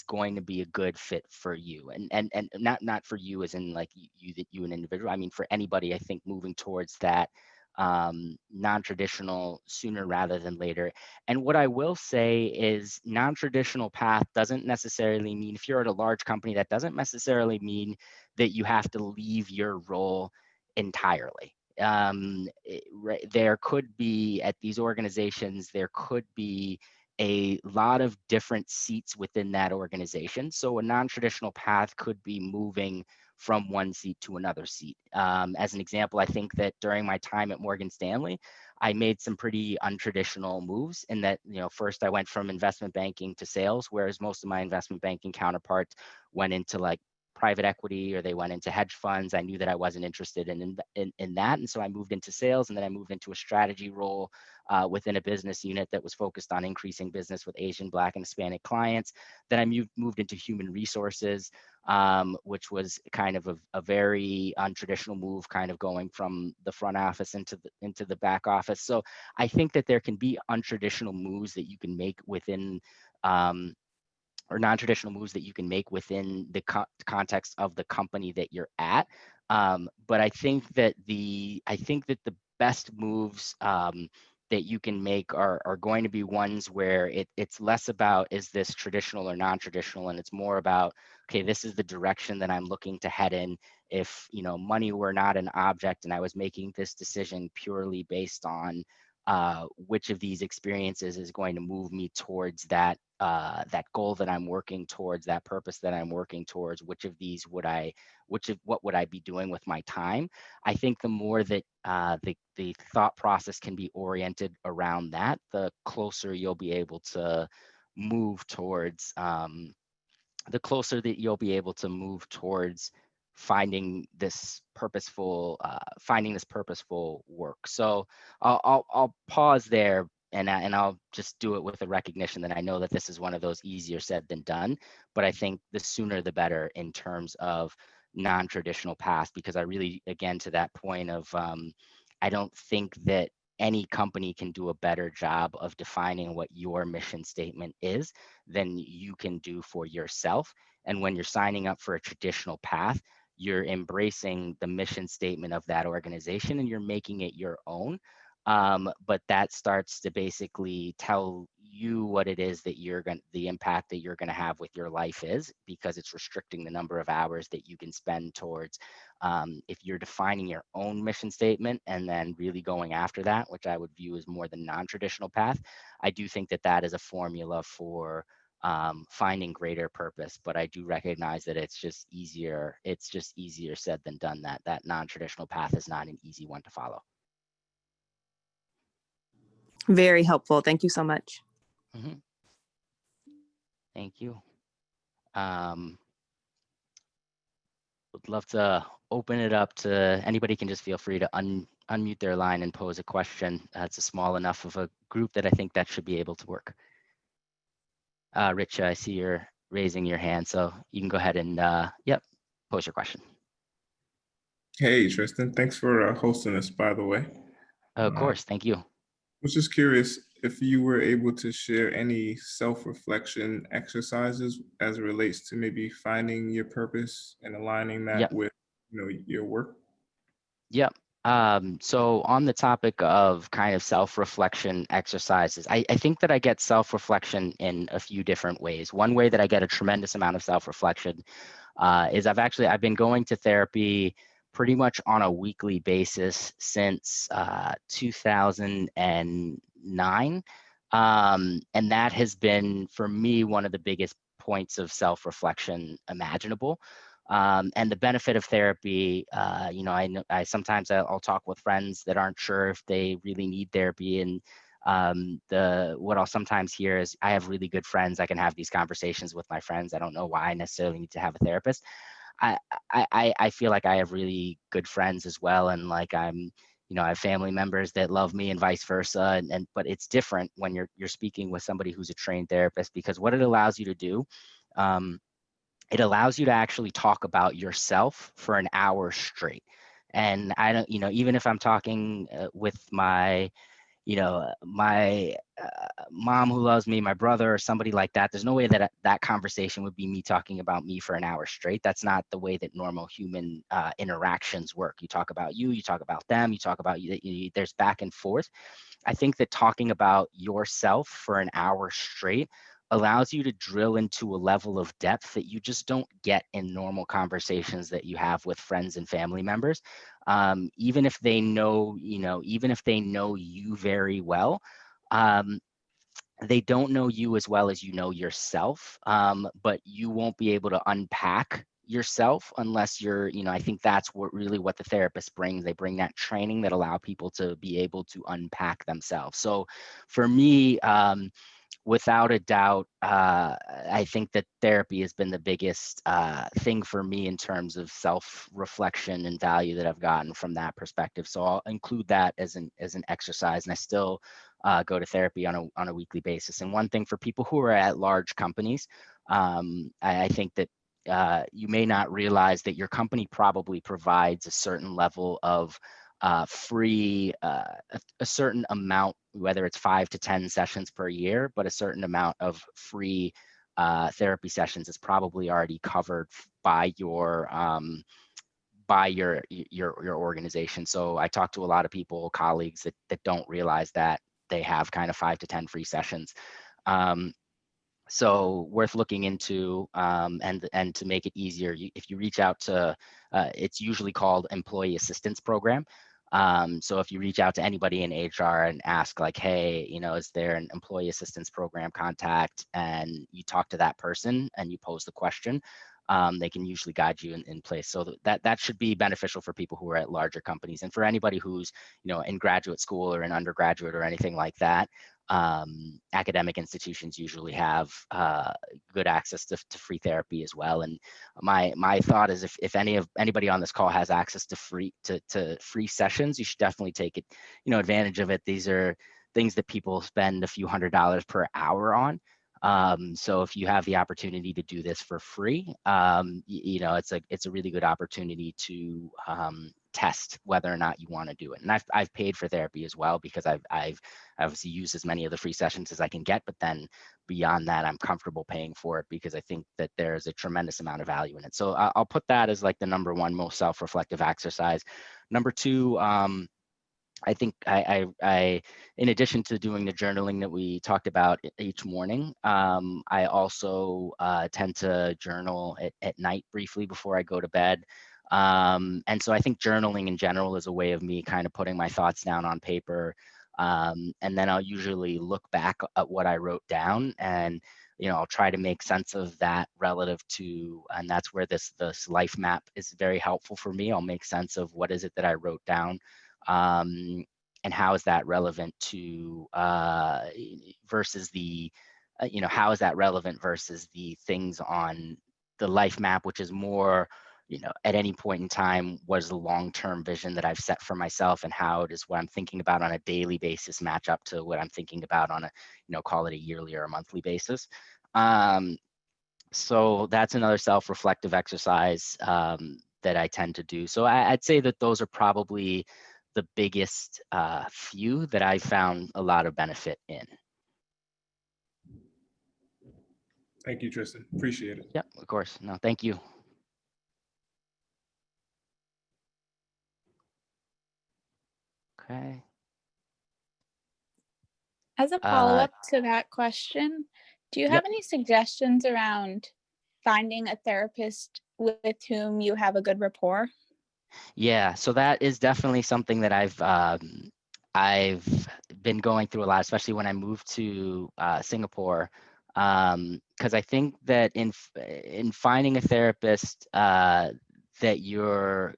going to be a good fit for you, and not for you as in like you an individual. I mean for anybody. I think moving towards that non-traditional sooner rather than later. And what I will say is non-traditional path doesn't necessarily mean, if you're at a large company, that doesn't necessarily mean that you have to leave your role entirely. There could be at these organizations, there could be a lot of different seats within that organization. So a non-traditional path could be moving from one seat to another seat. As an example, I think that during my time at Morgan Stanley, I made some pretty untraditional moves in that, first I went from investment banking to sales, whereas most of my investment banking counterparts went into like private equity or they went into hedge funds. I knew that I wasn't interested in that. And so I moved into sales, and then I moved into a strategy role within a business unit that was focused on increasing business with Asian, Black, and Hispanic clients. Then I moved into human resources, which was kind of a very untraditional move, kind of going from the front office into the back office. So I think that there can be untraditional moves that you can make within or non-traditional moves that you can make within the context of the company that you're at. But I think that the best moves that you can make are going to be ones where it's less about is this traditional or non-traditional, and it's more about, okay, this is the direction that I'm looking to head in. If money were not an object and I was making this decision purely based on which of these experiences is going to move me towards that goal that I'm working towards, that purpose that I'm working towards, what would I be doing with my time? I think the more that the thought process can be oriented around that, the closer you'll be able to move towards finding this purposeful work. So I'll pause there, and I'll just do it with a recognition that I know that this is one of those easier said than done, but I think the sooner the better in terms of non-traditional paths, because I really, again, to that point of I don't think that any company can do a better job of defining what your mission statement is than you can do for yourself. And when you're signing up for a traditional path, you're embracing the mission statement of that organization and you're making it your own. But that starts to basically tell you what it is that the impact that you're going to have with your life is, because it's restricting the number of hours that you can spend towards. If you're defining your own mission statement and then really going after that, which I would view as more the non-traditional path, I do think that that is a formula for finding greater purpose. But I do recognize that it's just easier said than done. That non-traditional path is not an easy one to follow. Very helpful. Thank you so much. Mm-hmm. Thank you. Would love to open it up to anybody. Can just feel free to unmute their line and pose a question. It's a small enough of a group that I think that should be able to work. Rich, I see you're raising your hand, so you can go ahead and pose your question. Hey, Triston. Thanks for hosting us, by the way. Of course. Thank you. I was just curious if you were able to share any self-reflection exercises as it relates to maybe finding your purpose and aligning that with your work. Yep. So on the topic of kind of self-reflection exercises, I think that I get self-reflection in a few different ways. One way that I get a tremendous amount of self-reflection is I've been going to therapy pretty much on a weekly basis since 2009. And that has been, for me, one of the biggest points of self-reflection imaginable. And the benefit of therapy, I sometimes I'll talk with friends that aren't sure if they really need therapy. And what I'll sometimes hear is, I have really good friends. I can have these conversations with my friends. I don't know why I necessarily need to have a therapist. I feel like I have really good friends as well. And like I have family members that love me and vice versa. But it's different when you're speaking with somebody who's a trained therapist, because what it allows you to do it allows you to actually talk about yourself for an hour straight. And I don't, even if I'm talking with my, my mom who loves me, my brother, or somebody like that, there's no way that that conversation would be me talking about me for an hour straight. That's not the way that normal human interactions work. You talk about you talk about them, you talk about you, there's back and forth. I think that talking about yourself for an hour straight allows you to drill into a level of depth that you just don't get in normal conversations that you have with friends and family members. Even if they know, even if they know you very well, they don't know you as well as you know yourself, but you won't be able to unpack yourself unless you're, I think that's what the therapist brings. They bring that training that allow people to be able to unpack themselves. So for me, without a doubt, I think that therapy has been the biggest thing for me in terms of self-reflection and value that I've gotten from that perspective. So I'll include that as an exercise, and I still go to therapy on a weekly basis. And one thing for people who are at large companies, I think that you may not realize that your company probably provides a certain level of free, a certain amount, whether it's 5 to 10 sessions per year, but a certain amount of free therapy sessions is probably already covered by your organization. So I talk to a lot of people, colleagues that don't realize that they have kind of 5 to 10 free sessions. So worth looking into, and to make it easier, if you reach out to, it's usually called Employee Assistance Program. So if you reach out to anybody in HR and ask like, hey, is there an employee assistance program contact, and you talk to that person and you pose the question, they can usually guide you in place. So that should be beneficial for people who are at larger companies. And for anybody who's, in graduate school or in undergraduate or anything like that, academic institutions usually have good access to free therapy as well. And my thought is, if anybody on this call has access to free sessions, you should definitely take it, advantage of it. These are things that people spend a few $100s per hour on. So if you have the opportunity to do this for free, it's a really good opportunity to test whether or not you want to do it. And I've paid for therapy as well, because I've obviously used as many of the free sessions as I can get, but then beyond that, I'm comfortable paying for it because I think that there's a tremendous amount of value in it. So I'll put that as like the number one most self-reflective exercise. Number two, I think I, in addition to doing the journaling that we talked about each morning, I also tend to journal at night briefly before I go to bed. And so I think journaling in general is a way of me kind of putting my thoughts down on paper. And then I'll usually look back at what I wrote down, and I'll try to make sense of that relative to, and that's where this life map is very helpful for me. I'll make sense of what is it that I wrote down. And how is that relevant to versus the, how is that relevant versus the things on the life map, which is more, at any point in time, what is the long-term vision that I've set for myself, and how does what I'm thinking about on a daily basis match up to what I'm thinking about on a, call it a yearly or a monthly basis. So that's another self-reflective exercise that I tend to do. So I'd say that those are probably the biggest few that I found a lot of benefit in. Thank you, Triston. Appreciate it. Yep, of course. No, thank you. Okay. As a follow-up to that question, do you have any suggestions around finding a therapist with whom you have a good rapport? Yeah, so that is definitely something that I've been going through a lot, especially when I moved to Singapore, because I think that in finding a therapist that you're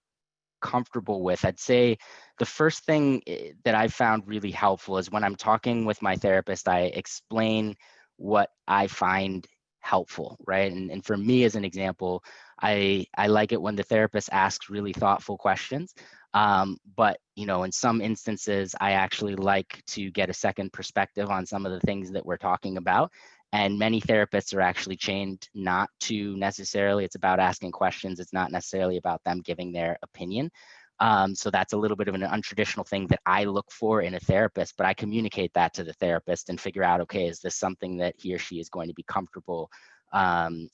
comfortable with, I'd say the first thing that I've found really helpful is when I'm talking with my therapist, I explain what I find helpful, right? And for me, as an example, I like it when the therapist asks really thoughtful questions. But in some instances, I actually like to get a second perspective on some of the things that we're talking about. And many therapists are actually trained not to necessarily, it's about asking questions. It's not necessarily about them giving their opinion. So that's a little bit of an untraditional thing that I look for in a therapist, but I communicate that to the therapist and figure out, okay, is this something that he or she is going to be comfortable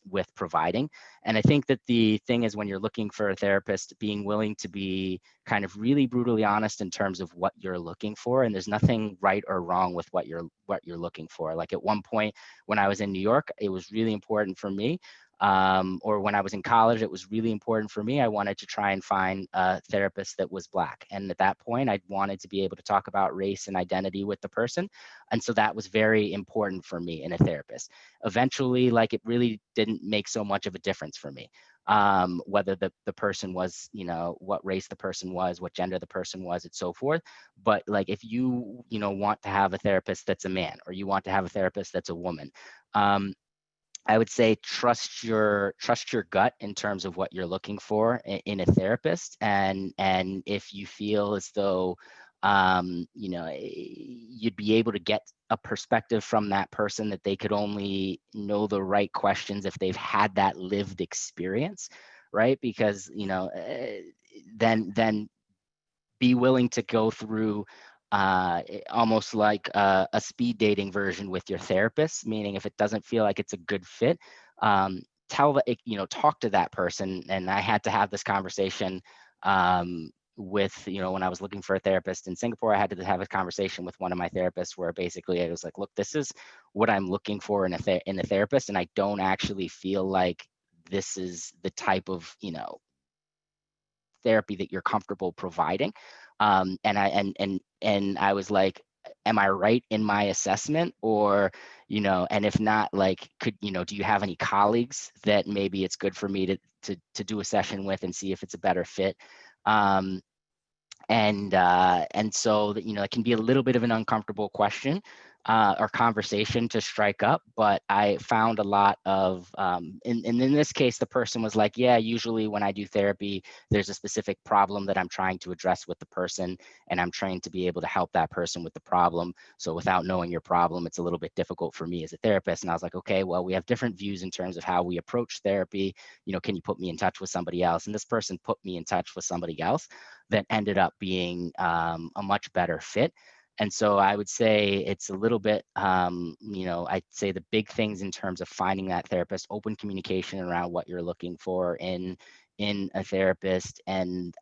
with providing? And I think that the thing is, when you're looking for a therapist, being willing to be kind of really brutally honest in terms of what you're looking for. And there's nothing right or wrong with what you're looking for. Like at one point when I was in New York, it was really important for me. Or when I was in college, it was really important for me. I wanted to try and find a therapist that was Black. And at that point, I wanted to be able to talk about race and identity with the person. And so that was very important for me in a therapist. Eventually, like, it really didn't make so much of a difference for me, whether the person was, you know, what race the person was, what gender the person was, and so forth. But like, if you, you know, want to have a therapist that's a man, or you want to have a therapist that's a woman, I would say trust your gut in terms of what you're looking for in a therapist. And if you feel as though you know, you'd be able to get a perspective from that person that they could only know the right questions if they've had that lived experience, right? Because, you know, then be willing to go through almost like a speed dating version with your therapist, meaning if it doesn't feel like it's a good fit, tell the, you know, talk to that person. And I had to have this conversation with, you know, when I was looking for a therapist in Singapore, I had to have a conversation with one of my therapists where basically I was like, look, this is what I'm looking for in a therapist, and I don't actually feel like this is the type of, you know, therapy that you're comfortable providing. And I was like, am I right in my assessment? Or, you know, and if not, like, could, you know, do you have any colleagues that maybe it's good for me to do a session with and see if it's a better fit? And so that, you know, it can be a little bit of an uncomfortable question or conversation to strike up, but I found a lot of, and in this case, the person was like, yeah, usually when I do therapy, there's a specific problem that I'm trying to address with the person, and I'm trying to be able to help that person with the problem. So without knowing your problem, it's a little bit difficult for me as a therapist. And I was like, okay, well, we have different views in terms of how we approach therapy. You know, can you put me in touch with somebody else? And this person put me in touch with somebody else that ended up being a much better fit. And so I would say it's a little bit, you know, I'd say the big things in terms of finding that therapist: open communication around what you're looking for in a therapist, and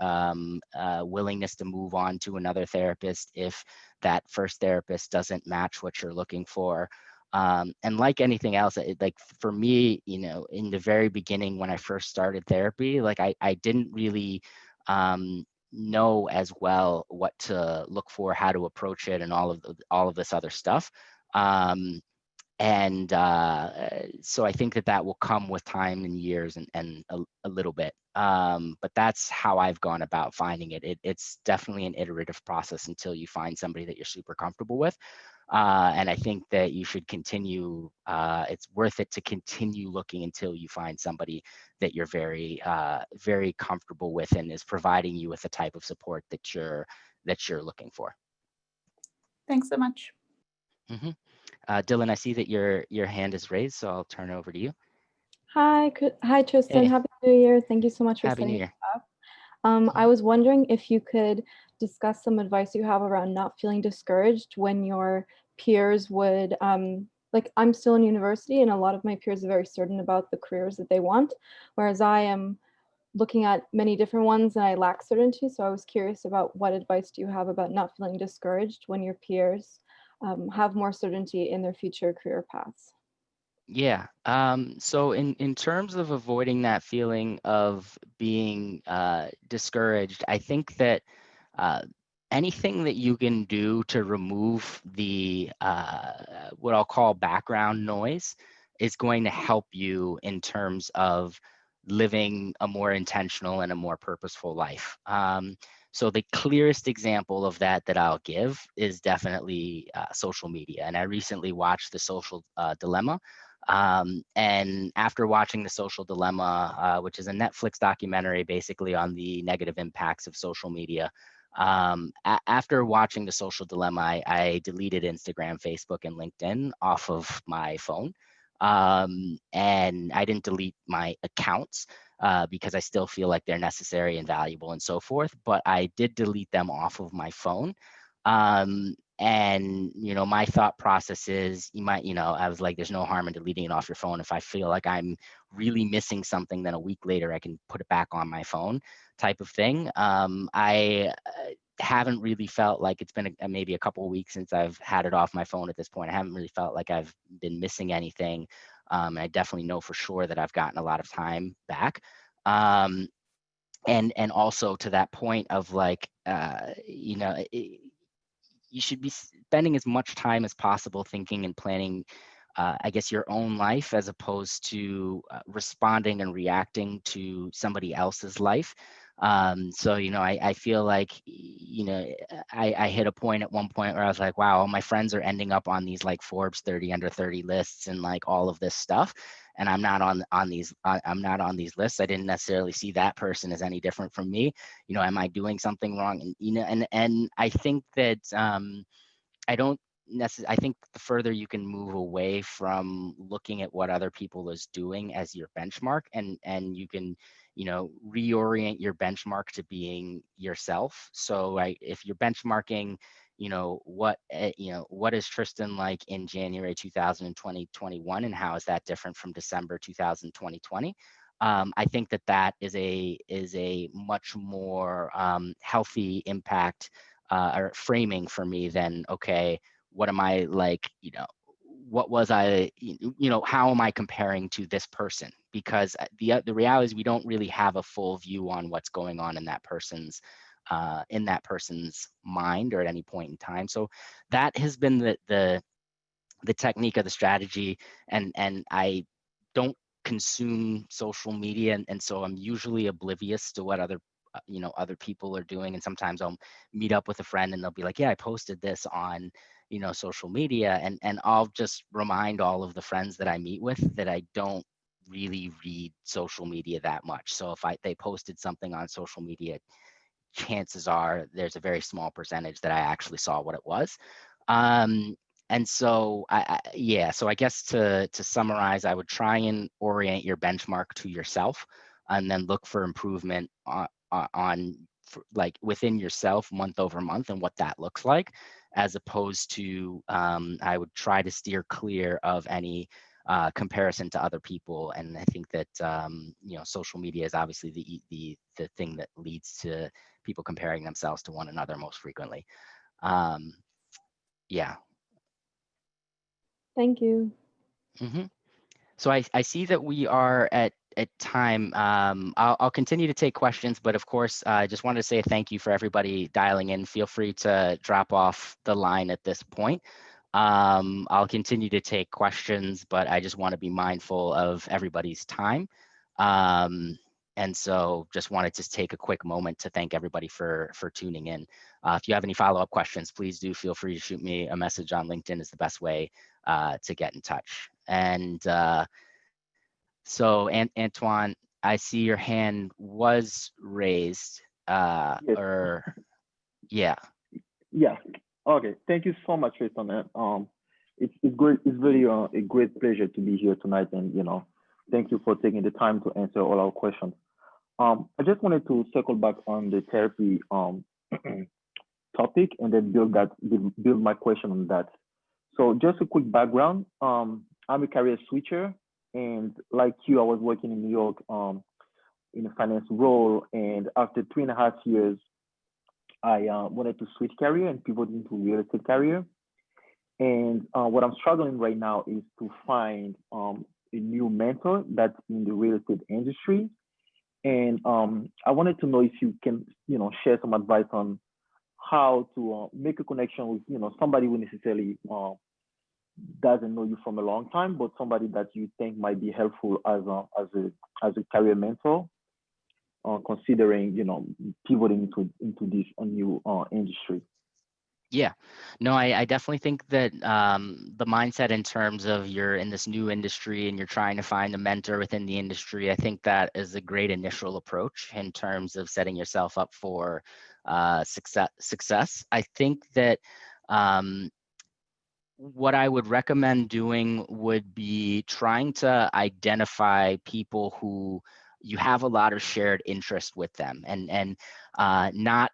willingness to move on to another therapist if that first therapist doesn't match what you're looking for. And like anything else, like for me, you know, in the very beginning when I first started therapy, like I didn't really know as well what to look for, how to approach it, and all of this other stuff. And so I think that will come with time and years and a little bit. But that's how I've gone about finding it. It's definitely an iterative process until you find somebody that you're super comfortable with. And I think that you should continue, it's worth it to continue looking until you find somebody that you're very, very comfortable with and is providing you with the type of support that you're looking for. Thanks so much. Mm-hmm. Dylan, I see that your hand is raised, so I'll turn it over to you. Hi, Triston. Hey. Happy New Year. Thank you so much for Happy New setting Year. it up. I was wondering if you could discuss some advice you have around not feeling discouraged when your peers would, like, I'm still in university and a lot of my peers are very certain about the careers that they want, whereas I am looking at many different ones and I lack certainty. So I was curious about what advice do you have about not feeling discouraged when your peers have more certainty in their future career paths? Yeah. So in terms of avoiding that feeling of being discouraged, I think that anything that you can do to remove the what I'll call background noise is going to help you in terms of living a more intentional and a more purposeful life. So the clearest example of that I'll give is definitely social media. And I recently watched The Social Dilemma. And after watching The Social Dilemma, which is a Netflix documentary basically on the negative impacts of social media, After watching The Social Dilemma, I deleted Instagram, Facebook, and LinkedIn off of my phone. And I didn't delete my accounts because I still feel like they're necessary and valuable and so forth, but I did delete them off of my phone. And my thought process is I was like, there's no harm in deleting it off your phone. If I feel like I'm really missing something, then a week later I can put it back on my phone, type of thing. I haven't really felt like it's been maybe a couple of weeks since I've had it off my phone at this point. I haven't really felt like I've been missing anything. I definitely know for sure that I've gotten a lot of time back. And also to that point of like, you should be spending as much time as possible thinking and planning, I guess, your own life as opposed to responding and reacting to somebody else's life. So, I feel like, I hit a point at one point where I was like, wow, all my friends are ending up on these like Forbes 30 under 30 lists and like all of this stuff. And I'm not on these, I'm not on these lists. I didn't necessarily see that person as any different from me. Am I doing something wrong? And I think that I don't I think the further you can move away from looking at what other people is doing as your benchmark, and you can, reorient your benchmark to being yourself. So if you're benchmarking, what is Triston like in January 2021, and how is that different from December 2020? I think that is a much more healthy impact or framing for me than, okay, what am I like, what was I, how am I comparing to this person? Because the reality is we don't really have a full view on what's going on in that person's mind or at any point in time. So that has been the technique of the strategy. And I don't consume social media, and so I'm usually oblivious to what other people are doing. And sometimes I'll meet up with a friend and they'll be like, yeah, I posted this on social media, and I'll just remind all of the friends that I meet with that I don't really read social media that much. So if they posted something on social media, chances are there's a very small percentage that I actually saw what it was. And so so I guess to summarize, I would try and orient your benchmark to yourself, and then look for improvement like within yourself month over month and what that looks like, as opposed to I would try to steer clear of any comparison to other people. And I think that social media is obviously the thing that leads to people comparing themselves to one another most frequently. Yeah. Thank you. Mm-hmm. So I see that we are at time. I'll continue to take questions, but of course, I just wanted to say thank you for everybody dialing in. Feel free to drop off the line at this point. I'll continue to take questions, but I just want to be mindful of everybody's time. And so just wanted to take a quick moment to thank everybody for tuning in. If you have any follow-up questions, please do feel free to shoot me a message on LinkedIn. Is the best way to get in touch. And so Antoine, I see your hand was raised. Yes. Or yeah. Yeah. Okay. Thank you so much, Triston. It's great. It's really a great pleasure to be here tonight, and thank you for taking the time to answer all our questions. I just wanted to circle back on the therapy topic, and then build my question on that. So just a quick background. I'm a career switcher, and like you, I was working in New York in a finance role, and after 3.5 years, I wanted to switch career and pivot into real estate career. And what I'm struggling right now is to find a new mentor that's in the real estate industry. And I wanted to know if you can, share some advice on how to make a connection with, somebody who necessarily doesn't know you from a long time, but somebody that you think might be helpful as a career mentor, considering pivoting into this new industry. Yeah, no, I definitely think that the mindset in terms of you're in this new industry and you're trying to find a mentor within the industry, I think that is a great initial approach in terms of setting yourself up for success. I think that what I would recommend doing would be trying to identify people who you have a lot of shared interest with them, and not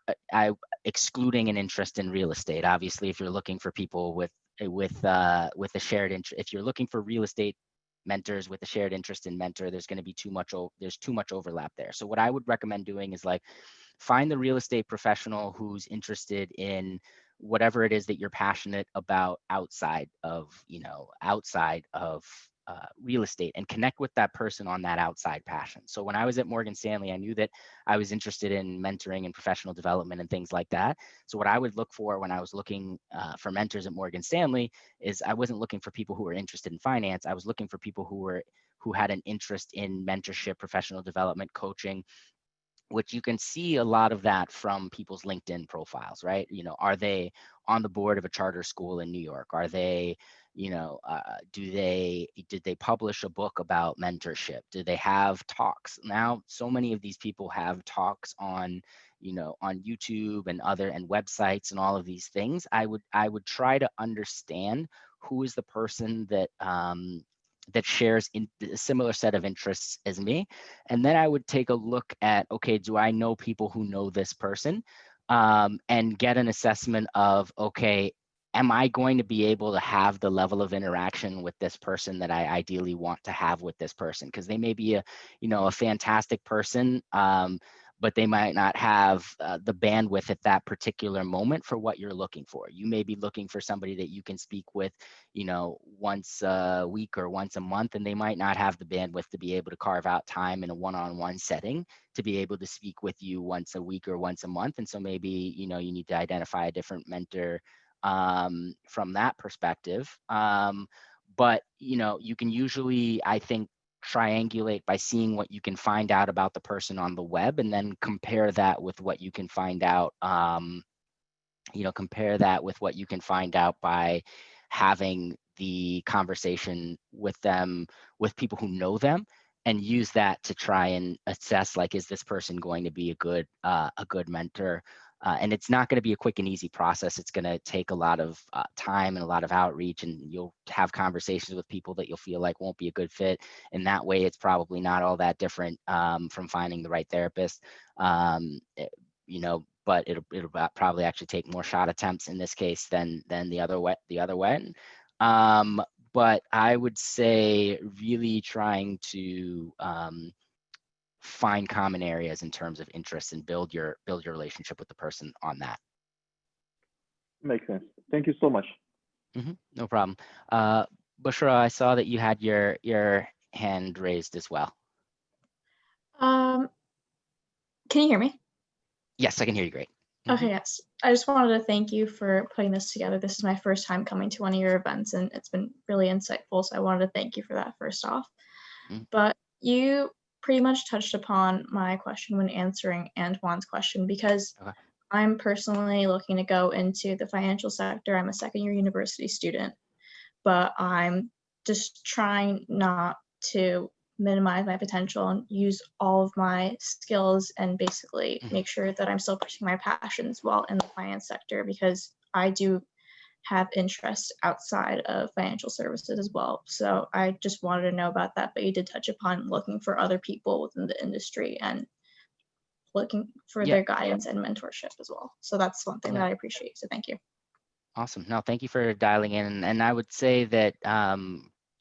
excluding an interest in real estate. Obviously, if you're looking for people with a shared interest, if you're looking for real estate mentors with a shared interest in mentor, there's going to be there's too much overlap there. So what I would recommend doing is like find the real estate professional who's interested in whatever it is that you're passionate about outside of real estate, and connect with that person on that outside passion. So when I was at Morgan Stanley, I knew that I was interested in mentoring and professional development and things like that. So what I would look for when I was looking for mentors at Morgan Stanley is I wasn't looking for people who were interested in finance. I was looking for people who had an interest in mentorship, professional development, coaching, which you can see a lot of that from people's LinkedIn profiles, right? Are they on the board of a charter school in New York? Are they, did they publish a book about mentorship? Do they have talks? Now, so many of these people have talks on, on YouTube and websites and all of these things. I would try to understand who is the person that shares a similar set of interests as me. And then I would take a look at, okay, do I know people who know this person? And get an assessment of, okay, am I going to be able to have the level of interaction with this person that I ideally want to have with this person? Because they may be a fantastic person, but they might not have the bandwidth at that particular moment for what you're looking for. You may be looking for somebody that you can speak with, once a week or once a month, and they might not have the bandwidth to be able to carve out time in a one-on-one setting to be able to speak with you once a week or once a month. And so maybe, you need to identify a different mentor from that perspective. But, you can usually, I think, triangulate by seeing what you can find out about the person on the web, and then compare that with what you can find out by having the conversation with them, with people who know them, and use that to try and assess, like, is this person going to be a good mentor? And it's not going to be a quick and easy process. It's going to take a lot of time and a lot of outreach, and you'll have conversations with people that you'll feel like won't be a good fit. And that way, it's probably not all that different from finding the right therapist. But it'll probably actually take more shot attempts in this case than the other way. But I would say really trying to find common areas in terms of interest and build your relationship with the person on that. Makes sense. Thank you so much. No problem. Bushra, I saw that you had your hand raised as well. Can you hear me? Yes, I can hear you great. Okay, yes. I just wanted to thank you for putting this together. This is my first time coming to one of your events, and it's been really insightful. So I wanted to thank you for that first off. But you pretty much touched upon my question when answering Antoine's question, because I'm personally looking to go into the financial sector. I'm a second-year university student, but I'm just trying not to minimize my potential and use all of my skills and basically make sure that I'm still pursuing my passions while in the finance sector, because I do have interests outside of financial services as well. So I just wanted to know about that, but you did touch upon looking for other people within the industry and looking for their guidance and mentorship as well. So that's one thing that I appreciate. So thank you. Awesome. No, thank you for dialing in. And I would say that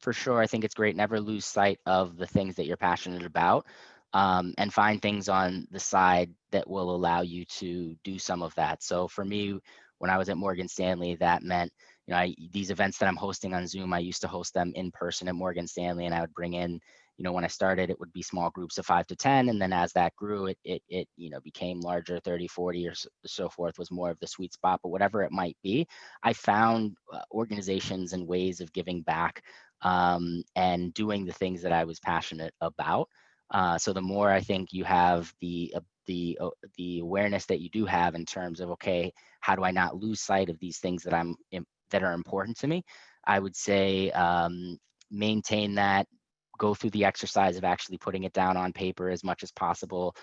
for sure, I think it's great. Never lose sight of the things that you're passionate about, and find things on the side that will allow you to do some of that. So for me, when I was at Morgan Stanley, that meant, these events that I'm hosting on Zoom, I used to host them in person at Morgan Stanley, and I would bring in, when I started, it would be small groups of 5 to 10. And then as that grew, it became larger, 30, 40 or so forth was more of the sweet spot. But whatever it might be, I found organizations and ways of giving back and doing the things that I was passionate about. So the more I think you have the the awareness that you do have in terms of, okay, how do I not lose sight of these things that that are important to me? I would say maintain that, go through the exercise of actually putting it down on paper as much as possible,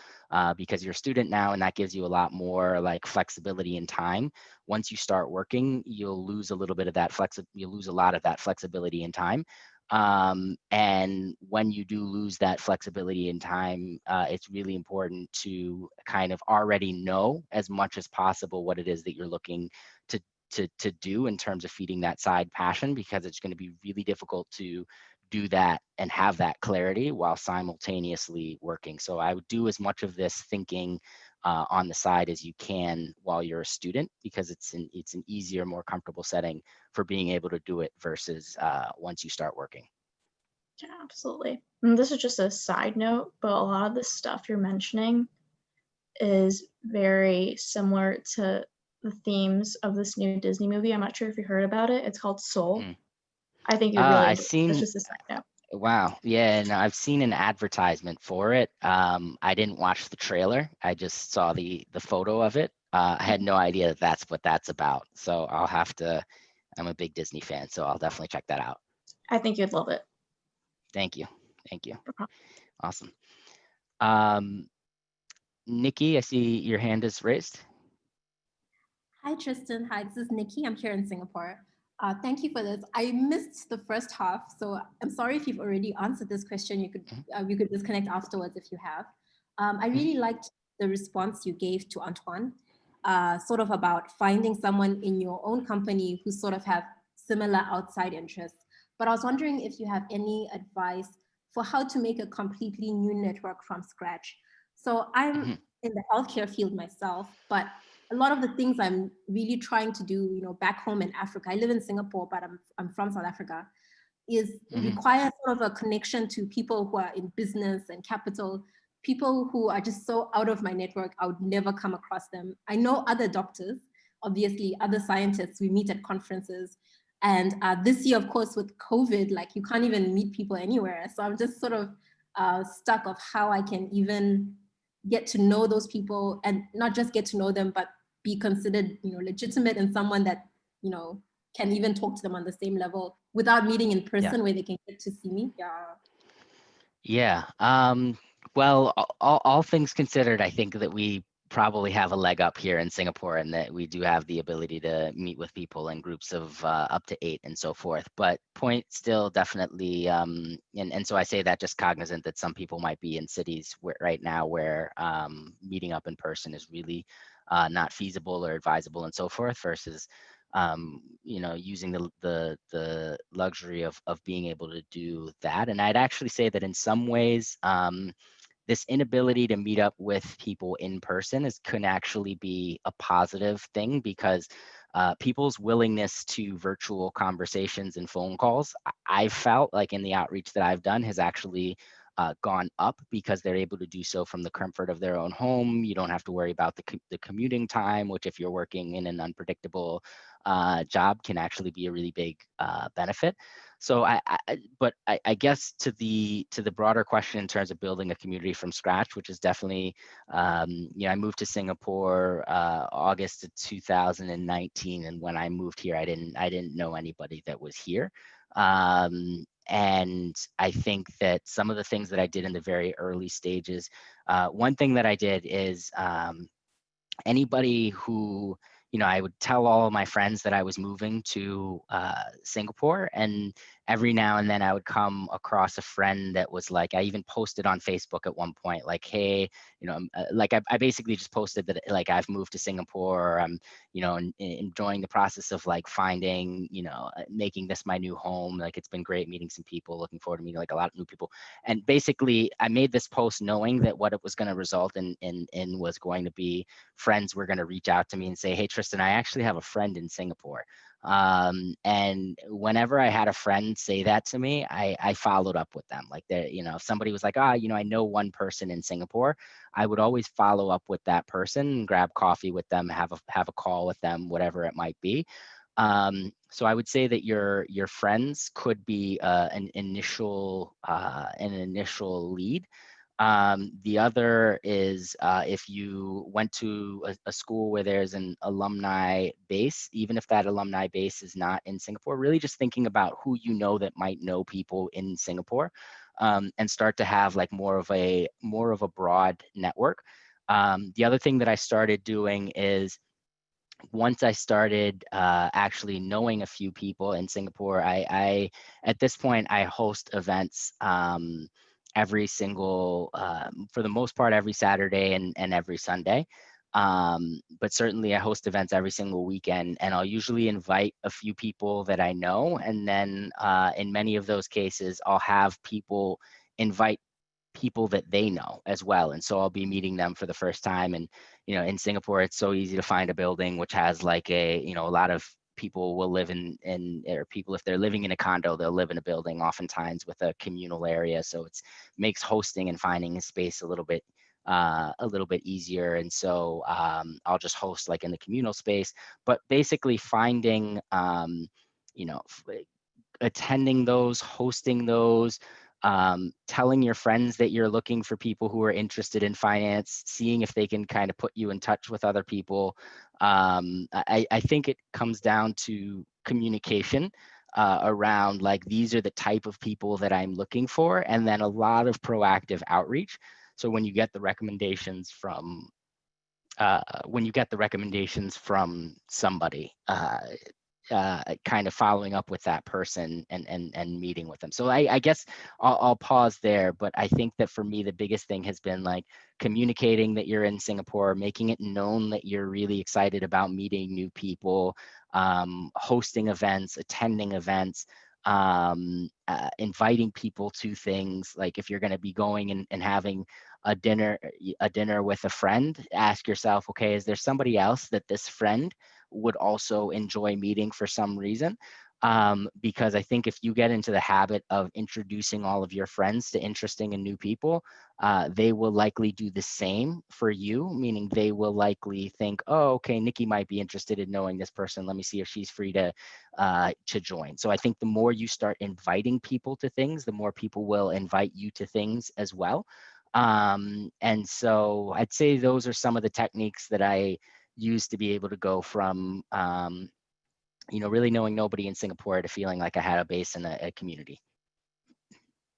because you're a student now, and that gives you a lot more like flexibility in time. Once you start working, you'll lose a little bit of that you'll lose a lot of that flexibility in time. And when you do lose that flexibility in time, it's really important to kind of already know as much as possible what it is that you're looking to do in terms of feeding that side passion, because it's going to be really difficult to do that and have that clarity while simultaneously working. So I would do as much of this thinking on the side as you can while you're a student, because it's an easier, more comfortable setting for being able to do it versus once you start working. Yeah, absolutely. And this is just a side note, but a lot of the stuff you're mentioning is very similar to the themes of this new Disney movie. I'm not sure if you heard about it. It's called Soul. I think you'd really enjoy it. That's just a side note. Wow. Yeah, and I've seen an advertisement for it. I didn't watch the trailer. I just saw the photo of it. I had no idea that that's what that's about. So I'll have to, I'm a big Disney fan, so I'll definitely check that out. I think you'd love it. Thank you. Thank you. No problem. Awesome. Nikki, I see your hand is raised. Hi, Tristan. Hi, this is Nikki. I'm here in Singapore. Thank you for this. I missed the first half, so I'm sorry if you've already answered this question. You could we could disconnect afterwards if you have. I really liked the response you gave to Antoine, sort of about finding someone in your own company who sort of have similar outside interests. But I was wondering if you have any advice for how to make a completely new network from scratch. So I'm in the healthcare field myself, but a lot of the things I'm really trying to do, you know, back home in Africa, I live in Singapore, but I'm from South Africa, is require sort of a connection to people who are in business and capital, people who are just so out of my network, I would never come across them. I know other doctors, obviously other scientists, we meet at conferences. And this year, of course, with COVID, like you can't even meet people anywhere. So I'm just sort of stuck of how I can even get to know those people, and not just get to know them, but be considered, you know, legitimate and someone that, you know, can even talk to them on the same level without meeting in person, where they can get to see me. Yeah. Well, all things considered, I think that we probably have a leg up here in Singapore, and that we do have the ability to meet with people in groups of up to 8 and so forth. But point still definitely, and so I say that just cognizant that some people might be in cities right now where meeting up in person is really not feasible or advisable and so forth, versus you know, using the luxury of being able to do that. And I'd actually say that in some ways, this inability to meet up with people in person can actually be a positive thing, because people's willingness to virtual conversations and phone calls, I've felt like in the outreach that I've done, has actually gone up, because they're able to do so from the comfort of their own home. You don't have to worry about the commuting time, which if you're working in an unpredictable job can actually be a really big benefit. So but I guess to the broader question in terms of building a community from scratch, which is definitely, you know, I moved to Singapore August of 2019, and when I moved here, I didn't know anybody that was here. And I think that some of the things that I did in the very early stages, one thing that I did is anybody who, you know, I would tell all of my friends that I was moving to Singapore, and every now and then I would come across a friend that was like, I even posted on Facebook at one point, like, hey, you know, like I basically just posted that like I've moved to Singapore, or I'm, you know, enjoying the process of like finding, you know, making this my new home. Like it's been great meeting some people, looking forward to meeting like a lot of new people. And basically I made this post knowing that what it was going to result in was going to be friends were going to reach out to me and say, hey, Tristan, I actually have a friend in Singapore. And whenever I had a friend say that to me, I followed up with them. Like that, you know, if somebody was like, you know, I know one person in Singapore, I would always follow up with that person and grab coffee with them, have a call with them, whatever it might be. So I would say that your friends could be an initial lead. The other is if you went to a school where there's an alumni base, even if that alumni base is not in Singapore, really just thinking about who you know that might know people in Singapore, and start to have like more of a broad network. The other thing that I started doing is, once I started actually knowing a few people in Singapore, I at this point I host events every single, for the most part, every Saturday and every Sunday. But certainly I host events every single weekend, and I'll usually invite a few people that I know, and then in many of those cases, I'll have people invite people that they know as well. And so I'll be meeting them for the first time. And, in Singapore, it's so easy to find a building which has like a lot of people will live in, or people, if they're living in a condo, they'll live in a building oftentimes with a communal area. So it makes hosting and finding a space a little bit easier. And so I'll just host like in the communal space, but basically finding, attending those, hosting those, telling your friends that you're looking for people who are interested in finance, seeing if they can kind of put you in touch with other people. I think it comes down to communication around like, these are the type of people that I'm looking for, and then a lot of proactive outreach. So when you get the recommendations from somebody, kind of following up with that person and meeting with them. So I guess I'll pause there, but I think that for me, the biggest thing has been like communicating that you're in Singapore, making it known that you're really excited about meeting new people, hosting events, attending events, inviting people to things. Like if you're going to be going and having a dinner with a friend, ask yourself, okay, is there somebody else that this friend would also enjoy meeting for some reason? Because I think if you get into the habit of introducing all of your friends to interesting and new people, they will likely do the same for you, meaning they will likely think, oh, okay, Nikki might be interested in knowing this person. Let me see if she's free to join. So I think the more you start inviting people to things, the more people will invite you to things as well. And so I'd say those are some of the techniques that I use to be able to go from, really knowing nobody in Singapore to feeling like I had a base in a community.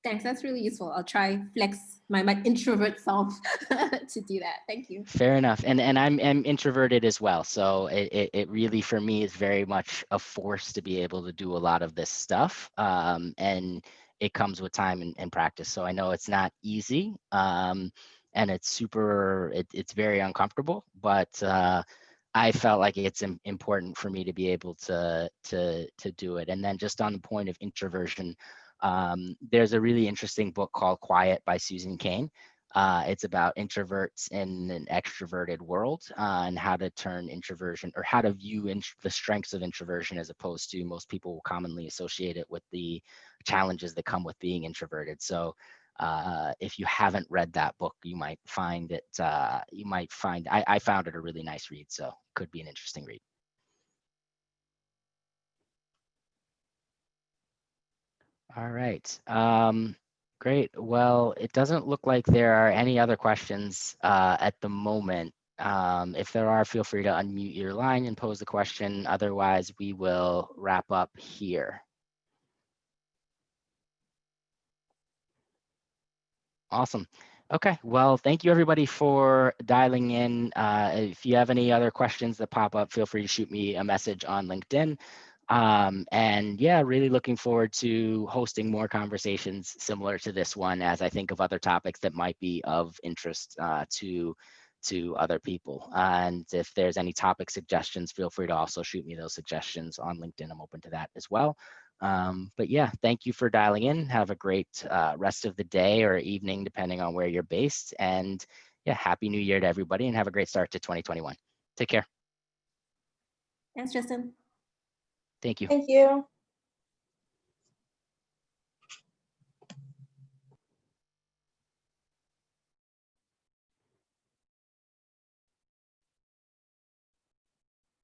Thanks, that's really useful. I'll try flex my introvert self to do that. Thank you. Fair enough. And I'm introverted as well. So it really, for me, is very much a force to be able to do a lot of this stuff. And it comes with time and practice. So I know it's not easy. And it's it's very uncomfortable, but I felt like it's important for me to be able to do it. And then just on the point of introversion, there's a really interesting book called Quiet by Susan Cain. It's about introverts in an extroverted world, and how to turn introversion, or how to view the strengths of introversion, as opposed to most people will commonly associate it with the challenges that come with being introverted. So if you haven't read that book, you might find it, I found it a really nice read. So could be an interesting read. All right. Great. Well, it doesn't look like there are any other questions at the moment. If there are, feel free to unmute your line and pose the question. Otherwise, we will wrap up here. Awesome. Okay. Well, thank you everybody for dialing in. If you have any other questions that pop up, feel free to shoot me a message on LinkedIn. And yeah, really looking forward to hosting more conversations similar to this one, as I think of other topics that might be of interest to other people. And if there's any topic suggestions, feel free to also shoot me those suggestions on LinkedIn. I'm open to that as well. But yeah, thank you for dialing in. Have a great rest of the day or evening, depending on where you're based. And yeah, Happy New Year to everybody, and have a great start to 2021. Take care. Thanks, Triston. Thank you. Thank you.